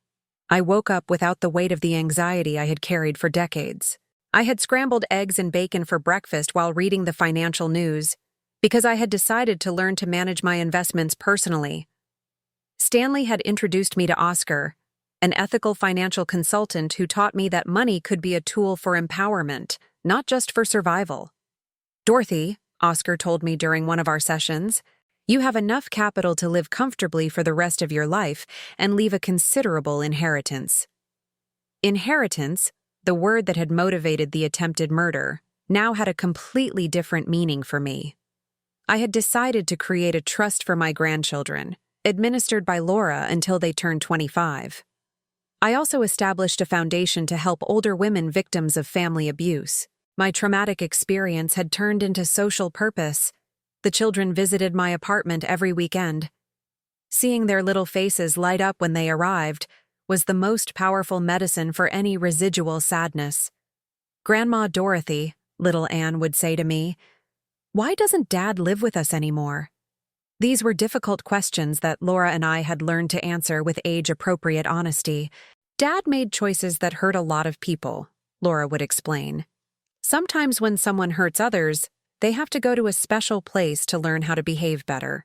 I woke up without the weight of the anxiety I had carried for decades. I had scrambled eggs and bacon for breakfast while reading the financial news, because I had decided to learn to manage my investments personally. Stanley had introduced me to Oscar, an ethical financial consultant who taught me that money could be a tool for empowerment, not just for survival. "Dorothy," Oscar told me during one of our sessions, You have enough capital to live comfortably for the rest of your life and leave a considerable inheritance. Inheritance, the word that had motivated the attempted murder, now had a completely different meaning for me. I had decided to create a trust for my grandchildren, administered by Laura until they turned 25. I also established a foundation to help older women victims of family abuse. My traumatic experience had turned into social purpose. The children visited my apartment every weekend. Seeing their little faces light up when they arrived was the most powerful medicine for any residual sadness. Grandma Dorothy, little Anne would say to me, "Why doesn't Dad live with us anymore?" These were difficult questions that Laura and I had learned to answer with age-appropriate honesty. "Dad made choices that hurt a lot of people," Laura would explain. "Sometimes when someone hurts others, they have to go to a special place to learn how to behave better."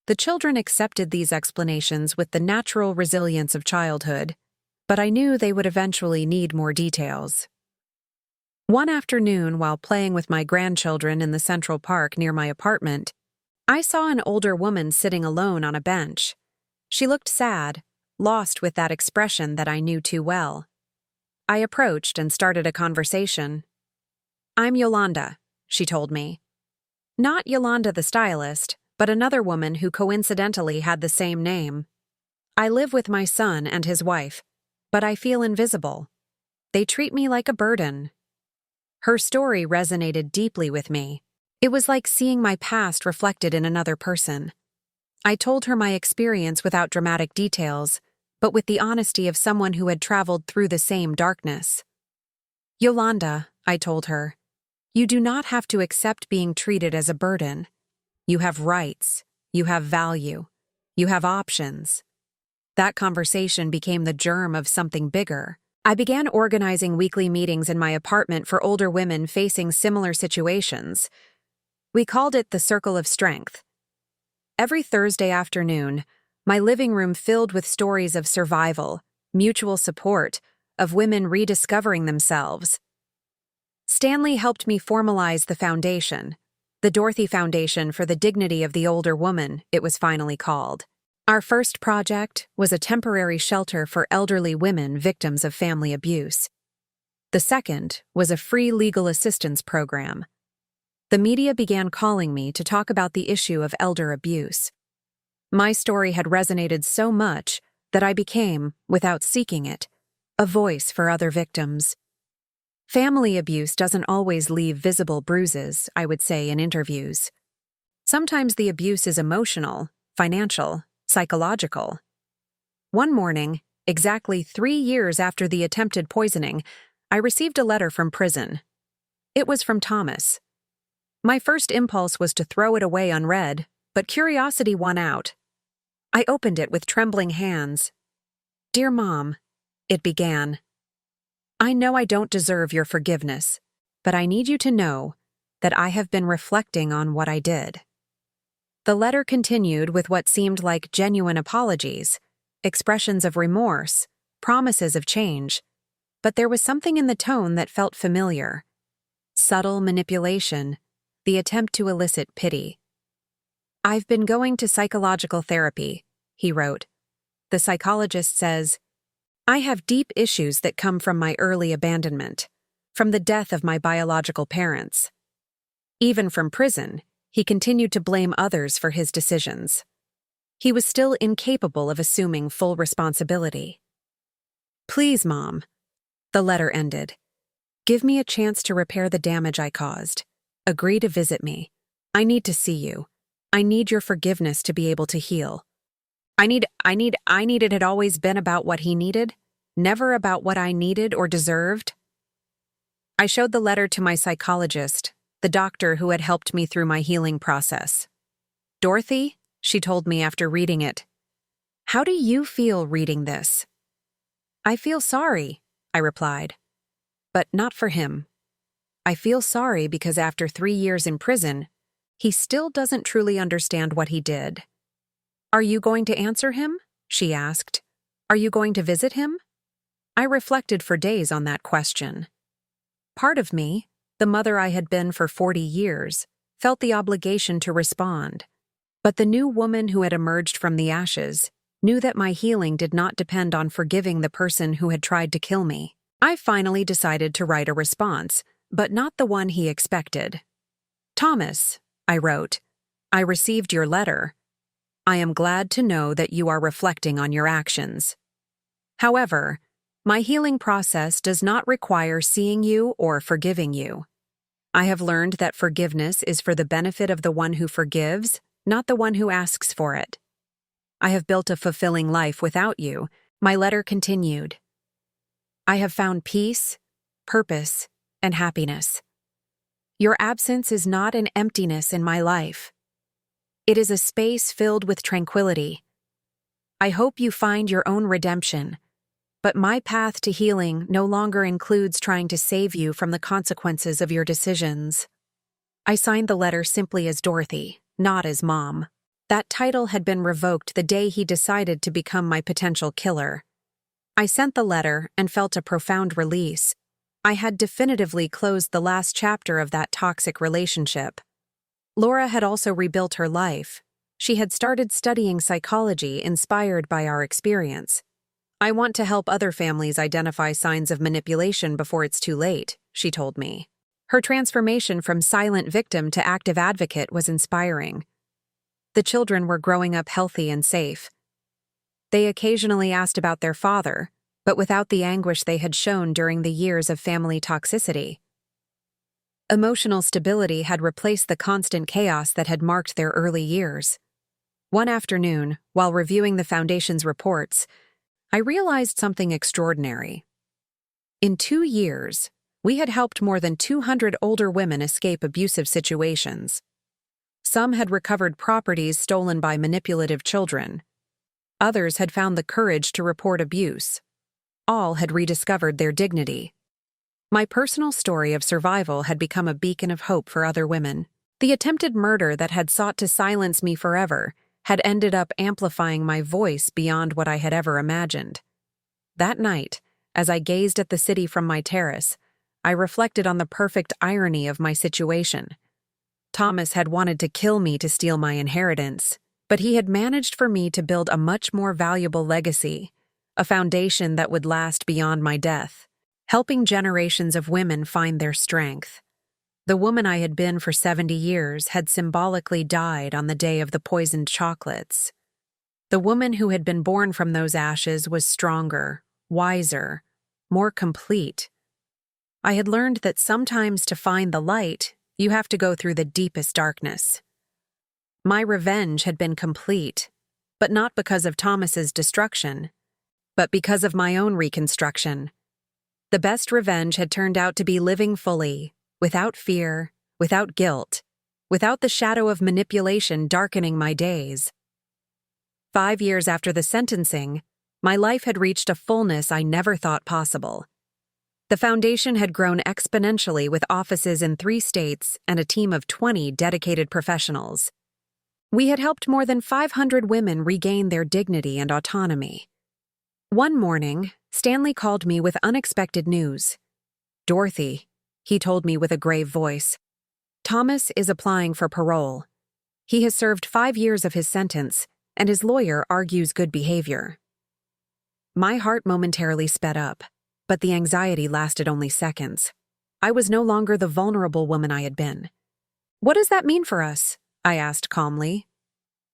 The children accepted these explanations with the natural resilience of childhood, but I knew they would eventually need more details. One afternoon, while playing with my grandchildren in the Central Park near my apartment, I saw an older woman sitting alone on a bench. She looked sad, lost with that expression that I knew too well. I approached and started a conversation. "I'm Yolanda," she told me. Not Yolanda the stylist, but another woman who coincidentally had the same name. "I live with my son and his wife, but I feel invisible. They treat me like a burden." Her story resonated deeply with me. It was like seeing my past reflected in another person. I told her my experience without dramatic details, but with the honesty of someone who had traveled through the same darkness. "Yolanda," I told her, "you do not have to accept being treated as a burden. You have rights, you have value, you have options." That conversation became the germ of something bigger. I began organizing weekly meetings in my apartment for older women facing similar situations. We called it the Circle of Strength. Every Thursday afternoon, my living room filled with stories of survival, mutual support, of women rediscovering themselves. Stanley helped me formalize the foundation, the Dorothy Foundation for the Dignity of the Older Woman, it was finally called. Our first project was a temporary shelter for elderly women victims of family abuse. The second was a free legal assistance program. The media began calling me to talk about the issue of elder abuse. My story had resonated so much that I became, without seeking it, a voice for other victims. Family abuse doesn't always leave visible bruises, I would say in interviews. Sometimes the abuse is emotional, financial, psychological. One morning, exactly 3 years after the attempted poisoning, I received a letter from prison. It was from Thomas. My first impulse was to throw it away unread, but curiosity won out. I opened it with trembling hands. "Dear Mom," it began, "I know I don't deserve your forgiveness, but I need you to know that I have been reflecting on what I did." The letter continued with what seemed like genuine apologies, expressions of remorse, promises of change, but there was something in the tone that felt familiar. Subtle manipulation, the attempt to elicit pity. "I've been going to psychological therapy," he wrote. "The psychologist says, I have deep issues that come from my early abandonment, from the death of my biological parents." Even from prison, he continued to blame others for his decisions. He was still incapable of assuming full responsibility. "Please, Mom," the letter ended, "give me a chance to repair the damage I caused. Agree to visit me. I need to see you. I need your forgiveness to be able to heal." I needed had always been about what he needed, never about what I needed or deserved. I showed the letter to my psychologist, the doctor who had helped me through my healing process. "Dorothy," she told me after reading it, "how do you feel reading this?" "I feel sorry," I replied, "but not for him. I feel sorry because after 3 years in prison, he still doesn't truly understand what he did." "Are you going to answer him?" she asked. "Are you going to visit him?" I reflected for days on that question. Part of me, the mother I had been for 40 years, felt the obligation to respond. But the new woman who had emerged from the ashes knew that my healing did not depend on forgiving the person who had tried to kill me. I finally decided to write a response, but not the one he expected. "Thomas," I wrote, "I received your letter. I am glad to know that you are reflecting on your actions. However, my healing process does not require seeing you or forgiving you. I have learned that forgiveness is for the benefit of the one who forgives, not the one who asks for it. I have built a fulfilling life without you." My letter continued. "I have found peace, purpose, and happiness. Your absence is not an emptiness in my life. It is a space filled with tranquility. I hope you find your own redemption, but my path to healing no longer includes trying to save you from the consequences of your decisions." I signed the letter simply as Dorothy, not as Mom. That title had been revoked the day he decided to become my potential killer. I sent the letter and felt a profound release. I had definitively closed the last chapter of that toxic relationship. Laura had also rebuilt her life. She had started studying psychology inspired by our experience. "I want to help other families identify signs of manipulation before it's too late," she told me. Her transformation from silent victim to active advocate was inspiring. The children were growing up healthy and safe. They occasionally asked about their father, but without the anguish they had shown during the years of family toxicity. Emotional stability had replaced the constant chaos that had marked their early years. One afternoon, while reviewing the Foundation's reports, I realized something extraordinary. In 2 years, we had helped more than 200 older women escape abusive situations. Some had recovered properties stolen by manipulative children. Others had found the courage to report abuse. All had rediscovered their dignity. My personal story of survival had become a beacon of hope for other women. The attempted murder that had sought to silence me forever had ended up amplifying my voice beyond what I had ever imagined. That night, as I gazed at the city from my terrace, I reflected on the perfect irony of my situation. Thomas had wanted to kill me to steal my inheritance, but he had managed for me to build a much more valuable legacy, a foundation that would last beyond my death, helping generations of women find their strength. The woman I had been for 70 years had symbolically died on the day of the poisoned chocolates. The woman who had been born from those ashes was stronger, wiser, more complete. I had learned that sometimes to find the light, you have to go through the deepest darkness. My revenge had been complete, but not because of Thomas's destruction, but because of my own reconstruction. The best revenge had turned out to be living fully, without fear, without guilt, without the shadow of manipulation darkening my days. 5 years after the sentencing, my life had reached a fullness I never thought possible. The Foundation had grown exponentially with offices in 3 states and a team of 20 dedicated professionals. We had helped more than 500 women regain their dignity and autonomy. One morning, Stanley called me with unexpected news. "Dorothy," he told me with a grave voice, "Thomas is applying for parole. He has served 5 years of his sentence, and his lawyer argues good behavior." My heart momentarily sped up, but the anxiety lasted only seconds. I was no longer the vulnerable woman I had been. "What does that mean for us?" I asked calmly.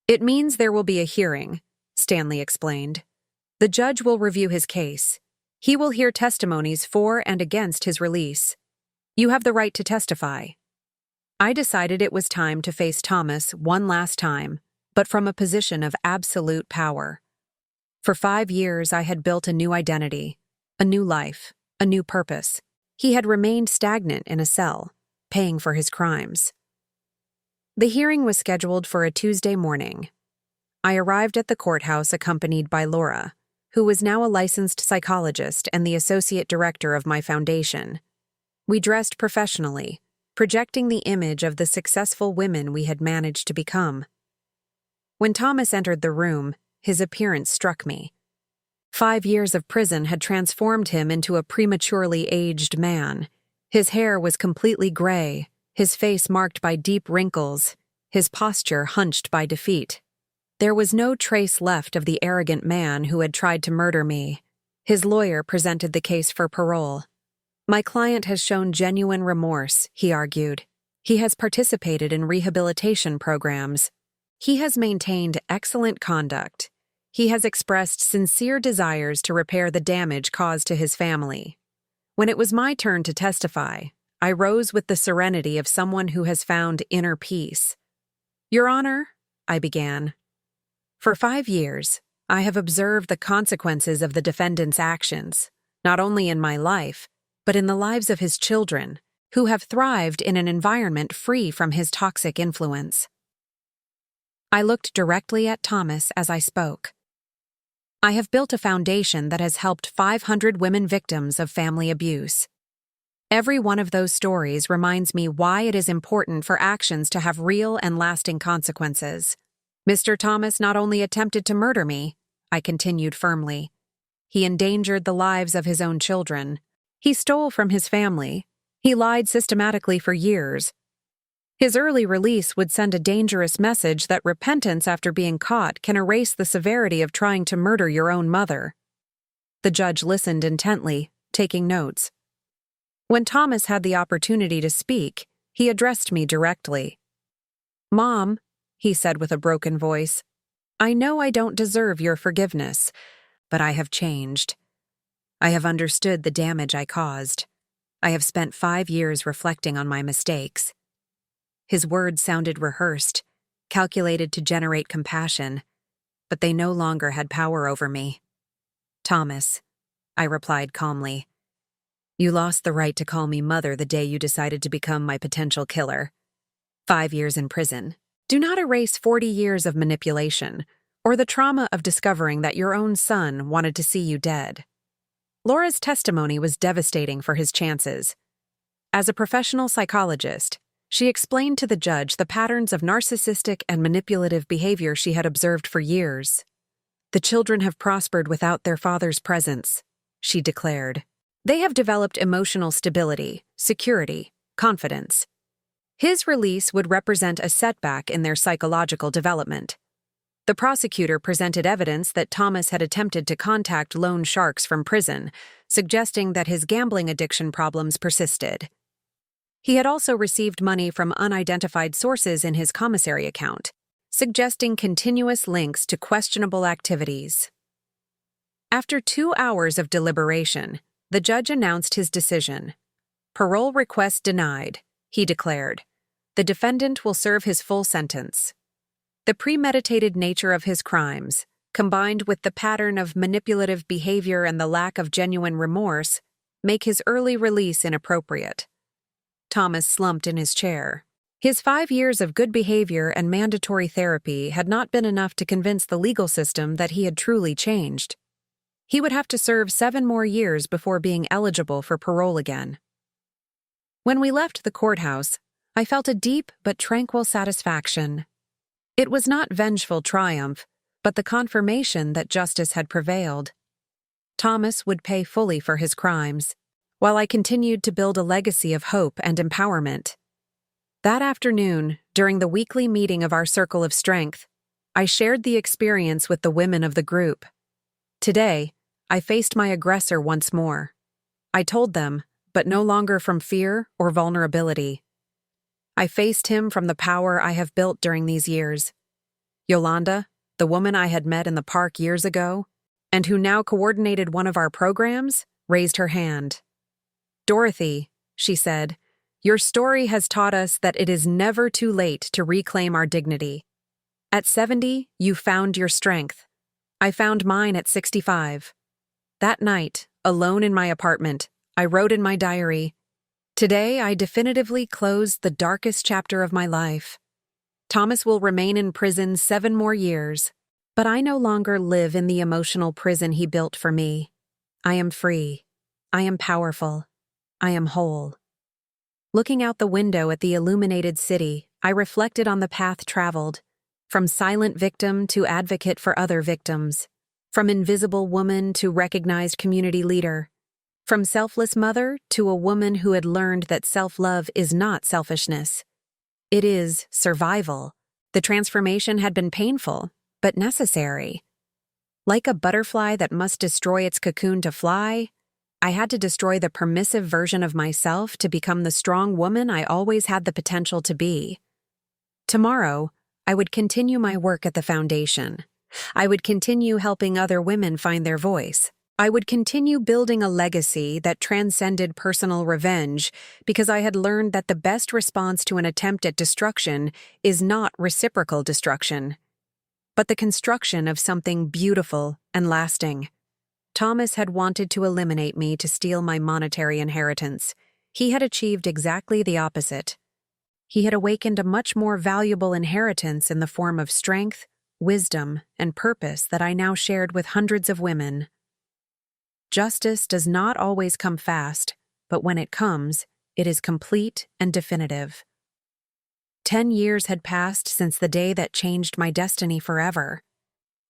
"It means there will be a hearing," Stanley explained. "The judge will review his case. He will hear testimonies for and against his release. You have the right to testify." I decided it was time to face Thomas one last time, but from a position of absolute power. For 5 years, I had built a new identity, a new life, a new purpose. He had remained stagnant in a cell, paying for his crimes. The hearing was scheduled for a Tuesday morning. I arrived at the courthouse accompanied by Laura, who was now a licensed psychologist and the associate director of my foundation. We dressed professionally, projecting the image of the successful women we had managed to become. When Thomas entered the room, his appearance struck me. 5 years of prison had transformed him into a prematurely aged man. His hair was completely gray, his face marked by deep wrinkles, his posture hunched by defeat. There was no trace left of the arrogant man who had tried to murder me. His lawyer presented the case for parole. My client has shown genuine remorse, he argued. He has participated in rehabilitation programs. He has maintained excellent conduct. He has expressed sincere desires to repair the damage caused to his family. When it was my turn to testify, I rose with the serenity of someone who has found inner peace. Your Honor, I began. For 5 years, I have observed the consequences of the defendant's actions, not only in my life, but in the lives of his children, who have thrived in an environment free from his toxic influence. I looked directly at Thomas as I spoke. I have built a foundation that has helped 500 women victims of family abuse. Every one of those stories reminds me why it is important for actions to have real and lasting consequences. Mr. Thomas not only attempted to murder me, I continued firmly. He endangered the lives of his own children. He stole from his family. He lied systematically for years. His early release would send a dangerous message that repentance after being caught can erase the severity of trying to murder your own mother. The judge listened intently, taking notes. When Thomas had the opportunity to speak, he addressed me directly. Mom, he said with a broken voice, I know I don't deserve your forgiveness, but I have changed. I have understood the damage I caused. I have spent 5 years reflecting on my mistakes. His words sounded rehearsed, calculated to generate compassion, but they no longer had power over me. Thomas, I replied calmly, you lost the right to call me mother the day you decided to become my potential killer. 5 years in prison. Do not erase 40 years of manipulation, or the trauma of discovering that your own son wanted to see you dead. Laura's testimony was devastating for his chances. As a professional psychologist, she explained to the judge the patterns of narcissistic and manipulative behavior she had observed for years. The children have prospered without their father's presence, she declared. They have developed emotional stability, security, confidence. His release would represent a setback in their psychological development. The prosecutor presented evidence that Thomas had attempted to contact loan sharks from prison, suggesting that his gambling addiction problems persisted. He had also received money from unidentified sources in his commissary account, suggesting continuous links to questionable activities. After 2 hours of deliberation, the judge announced his decision. Parole request denied, he declared. The defendant will serve his full sentence. The premeditated nature of his crimes, combined with the pattern of manipulative behavior and the lack of genuine remorse, make his early release inappropriate. Thomas slumped in his chair. His 5 years of good behavior and mandatory therapy had not been enough to convince the legal system that he had truly changed. He would have to serve 7 more years before being eligible for parole again. When we left the courthouse, I felt a deep but tranquil satisfaction. It was not vengeful triumph, but the confirmation that justice had prevailed. Thomas would pay fully for his crimes, while I continued to build a legacy of hope and empowerment. That afternoon, during the weekly meeting of our Circle of Strength, I shared the experience with the women of the group. Today, I faced my aggressor once more. I told them, but no longer from fear or vulnerability. I faced him from the power I have built during these years. Yolanda, the woman I had met in the park years ago, and who now coordinated one of our programs, raised her hand. Dorothy, she said, your story has taught us that it is never too late to reclaim our dignity. At 70, you found your strength. I found mine at 65. That night, alone in my apartment, I wrote in my diary, today I definitively closed the darkest chapter of my life. Thomas will remain in prison 7 more years, but I no longer live in the emotional prison he built for me. I am free. I am powerful. I am whole. Looking out the window at the illuminated city, I reflected on the path traveled, from silent victim to advocate for other victims, from invisible woman to recognized community leader, from selfless mother to a woman who had learned that self-love is not selfishness. It is survival. The transformation had been painful, but necessary. Like a butterfly that must destroy its cocoon to fly, I had to destroy the permissive version of myself to become the strong woman I always had the potential to be. Tomorrow, I would continue my work at the foundation. I would continue helping other women find their voice. I would continue building a legacy that transcended personal revenge because I had learned that the best response to an attempt at destruction is not reciprocal destruction, but the construction of something beautiful and lasting. Thomas had wanted to eliminate me to steal my monetary inheritance. He had achieved exactly the opposite. He had awakened a much more valuable inheritance in the form of strength, wisdom, and purpose that I now shared with hundreds of women. Justice does not always come fast, but when it comes, it is complete and definitive. 10 years had passed since the day that changed my destiny forever.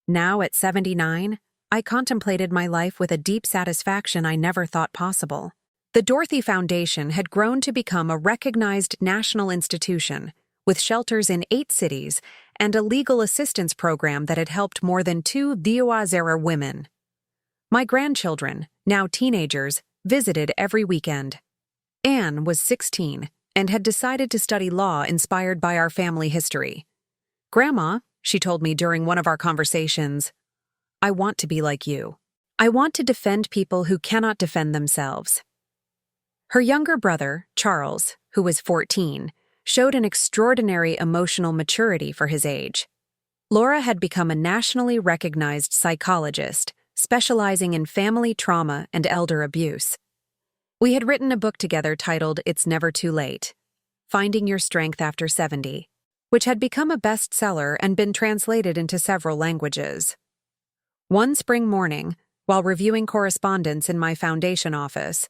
Now, at 79, I contemplated my life with a deep satisfaction I never thought possible. The Dorothy Foundation had grown to become a recognized national institution, with shelters in 8 cities and a legal assistance program that had helped more than 2 Diwa-Zera women. My grandchildren, now teenagers, visited every weekend. Anne was 16 and had decided to study law inspired by our family history. "Grandma," she told me during one of our conversations, "I want to be like you. I want to defend people who cannot defend themselves." Her younger brother, Charles, who was 14, showed an extraordinary emotional maturity for his age. Laura had become a nationally recognized psychologist, specializing in family trauma and elder abuse. We had written a book together titled It's Never Too Late, Finding Your Strength After 70, which had become a bestseller and been translated into several languages. One spring morning, while reviewing correspondence in my foundation office,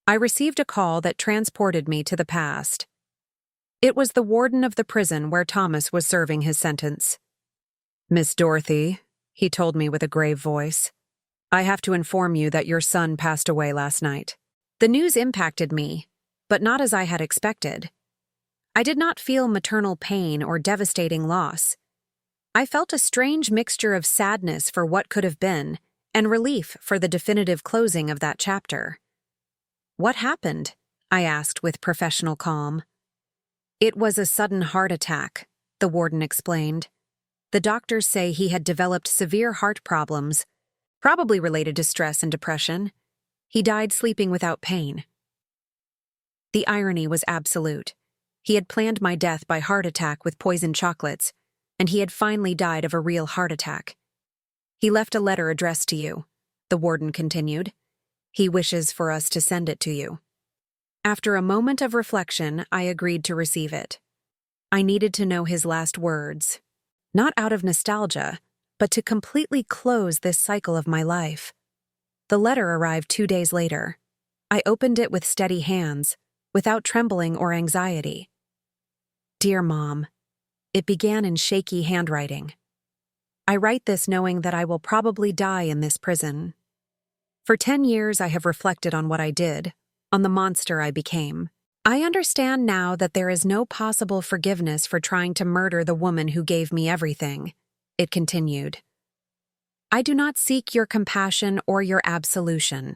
I received a call that transported me to the past. It was the warden of the prison where Thomas was serving his sentence. "Miss Dorothy," he told me with a grave voice, "I have to inform you that your son passed away last night." The news impacted me, but not as I had expected. I did not feel maternal pain or devastating loss. I felt a strange mixture of sadness for what could have been and relief for the definitive closing of that chapter. "What happened?" I asked with professional calm. "It was a sudden heart attack," the warden explained. "The doctors say he had developed severe heart problems, probably related to stress and depression. He died sleeping without pain." The irony was absolute. He had planned my death by heart attack with poisoned chocolates, and he had finally died of a real heart attack. "He left a letter addressed to you," the warden continued. "He wishes for us to send it to you." After a moment of reflection, I agreed to receive it. I needed to know his last words, not out of nostalgia, but to completely close this cycle of my life. The letter arrived 2 days later. I opened it with steady hands, without trembling or anxiety. "Dear Mom," it began in shaky handwriting. "I write this knowing that I will probably die in this prison. For 10 years I have reflected on what I did, on the monster I became. I understand now that there is no possible forgiveness for trying to murder the woman who gave me everything," it continued. "I do not seek your compassion or your absolution.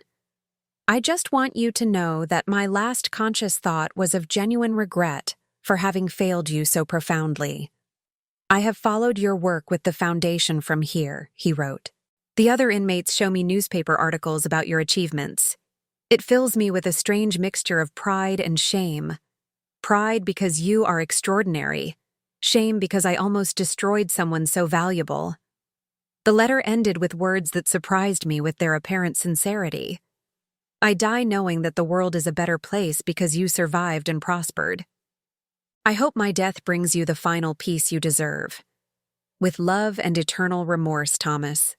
I just want you to know that my last conscious thought was of genuine regret for having failed you so profoundly. I have followed your work with the foundation from here," he wrote. "The other inmates show me newspaper articles about your achievements. It fills me with a strange mixture of pride and shame. Pride because you are extraordinary. Shame because I almost destroyed someone so valuable." The letter ended with words that surprised me with their apparent sincerity. "I die knowing that the world is a better place because you survived and prospered. I hope my death brings you the final peace you deserve. With love and eternal remorse, Thomas."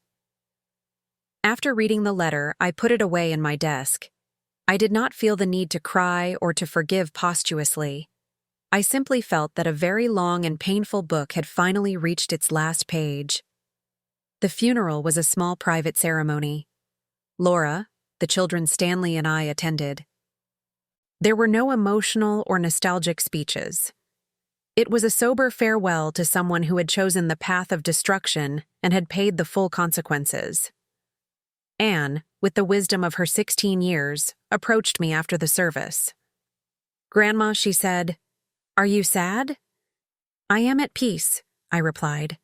After reading the letter, I put it away in my desk. I did not feel the need to cry or to forgive posthumously. I simply felt that a very long and painful book had finally reached its last page. The funeral was a small private ceremony. Laura, the children Stanley and I attended. There were no emotional or nostalgic speeches. It was a sober farewell to someone who had chosen the path of destruction and had paid the full consequences. Anne, with the wisdom of her 16 years, approached me after the service. "Grandma," she said, "are you sad?" "I am at peace," I replied.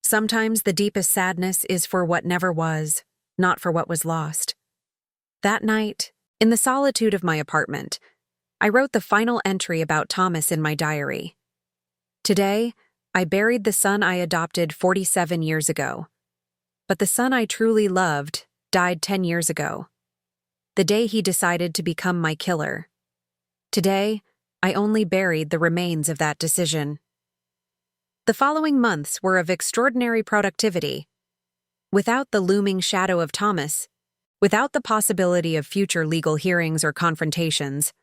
"Sometimes the deepest sadness is for what never was, not for what was lost." That night, in the solitude of my apartment, I wrote the final entry about Thomas in my diary. Today, I buried the son I adopted 47 years ago. But the son I truly loved died 10 years ago, the day he decided to become my killer. Today, I only buried the remains of that decision. The following months were of extraordinary productivity. Without the looming shadow of Thomas, without the possibility of future legal hearings or confrontations,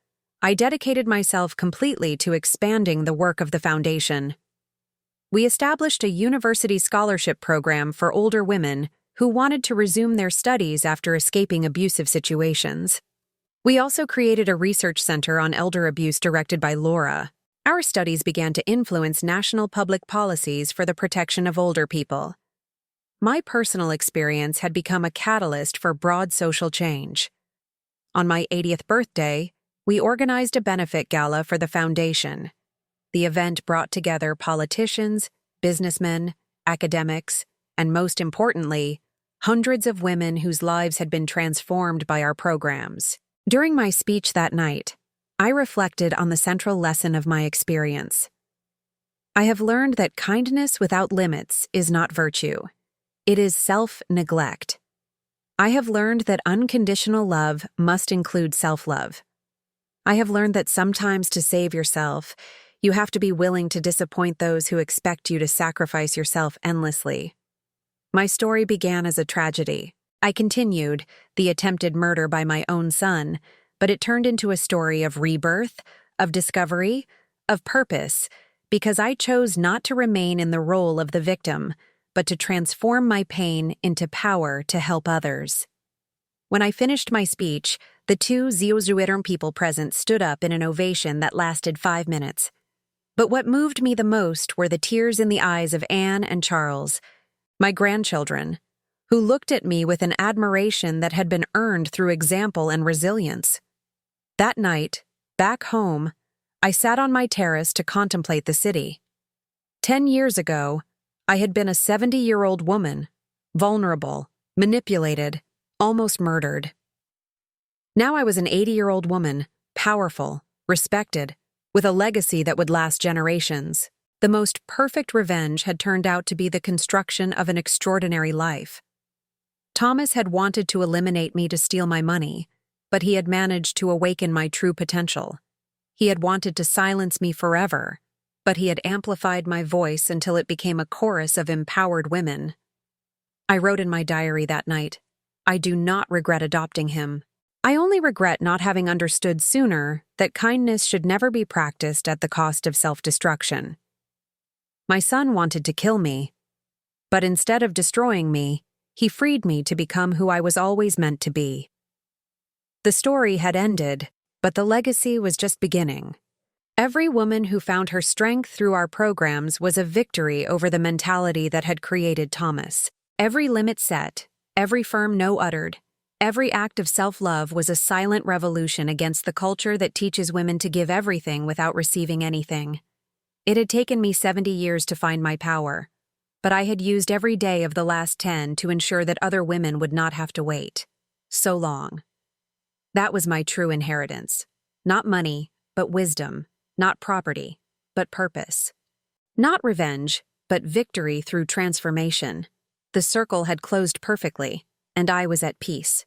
I dedicated myself completely to expanding the work of the foundation. We established a university scholarship program for older women who wanted to resume their studies after escaping abusive situations. We also created a research center on elder abuse directed by Laura. Our studies began to influence national public policies for the protection of older people. My personal experience had become a catalyst for broad social change. On my 80th birthday, we organized a benefit gala for the foundation. The event brought together politicians, businessmen, academics, and most importantly, hundreds of women whose lives had been transformed by our programs. During my speech that night, I reflected on the central lesson of my experience. I have learned that kindness without limits is not virtue. It is self-neglect. I have learned that unconditional love must include self-love. I have learned that sometimes to save yourself, you have to be willing to disappoint those who expect you to sacrifice yourself endlessly. My story began as a tragedy. I continued, the attempted murder by my own son, but it turned into a story of rebirth, of discovery, of purpose, because I chose not to remain in the role of the victim, but to transform my pain into power to help others. When I finished my speech, the two Ziozuiram people present stood up in an ovation that lasted 5 minutes. But what moved me the most were the tears in the eyes of Anne and Charles, my grandchildren, who looked at me with an admiration that had been earned through example and resilience. That night, back home, I sat on my terrace to contemplate the city. 10 years ago, I had been a 70-year-old woman, vulnerable, manipulated, almost murdered. Now I was an 80-year-old woman, powerful, respected, with a legacy that would last generations. The most perfect revenge had turned out to be the construction of an extraordinary life. Thomas had wanted to eliminate me to steal my money, but he had managed to awaken my true potential. He had wanted to silence me forever, but he had amplified my voice until it became a chorus of empowered women. I wrote in my diary that night, "I do not regret adopting him. I only regret not having understood sooner that kindness should never be practiced at the cost of self-destruction." My son wanted to kill me, but instead of destroying me, he freed me to become who I was always meant to be. The story had ended, but the legacy was just beginning. Every woman who found her strength through our programs was a victory over the mentality that had created Thomas. Every limit set, every firm no uttered, every act of self-love was a silent revolution against the culture that teaches women to give everything without receiving anything. It had taken me 70 years to find my power, but I had used every day of the last 10 to ensure that other women would not have to wait so long. That was my true inheritance. Not money, but wisdom. Not property, but purpose. Not revenge, but victory through transformation. The circle had closed perfectly, and I was at peace.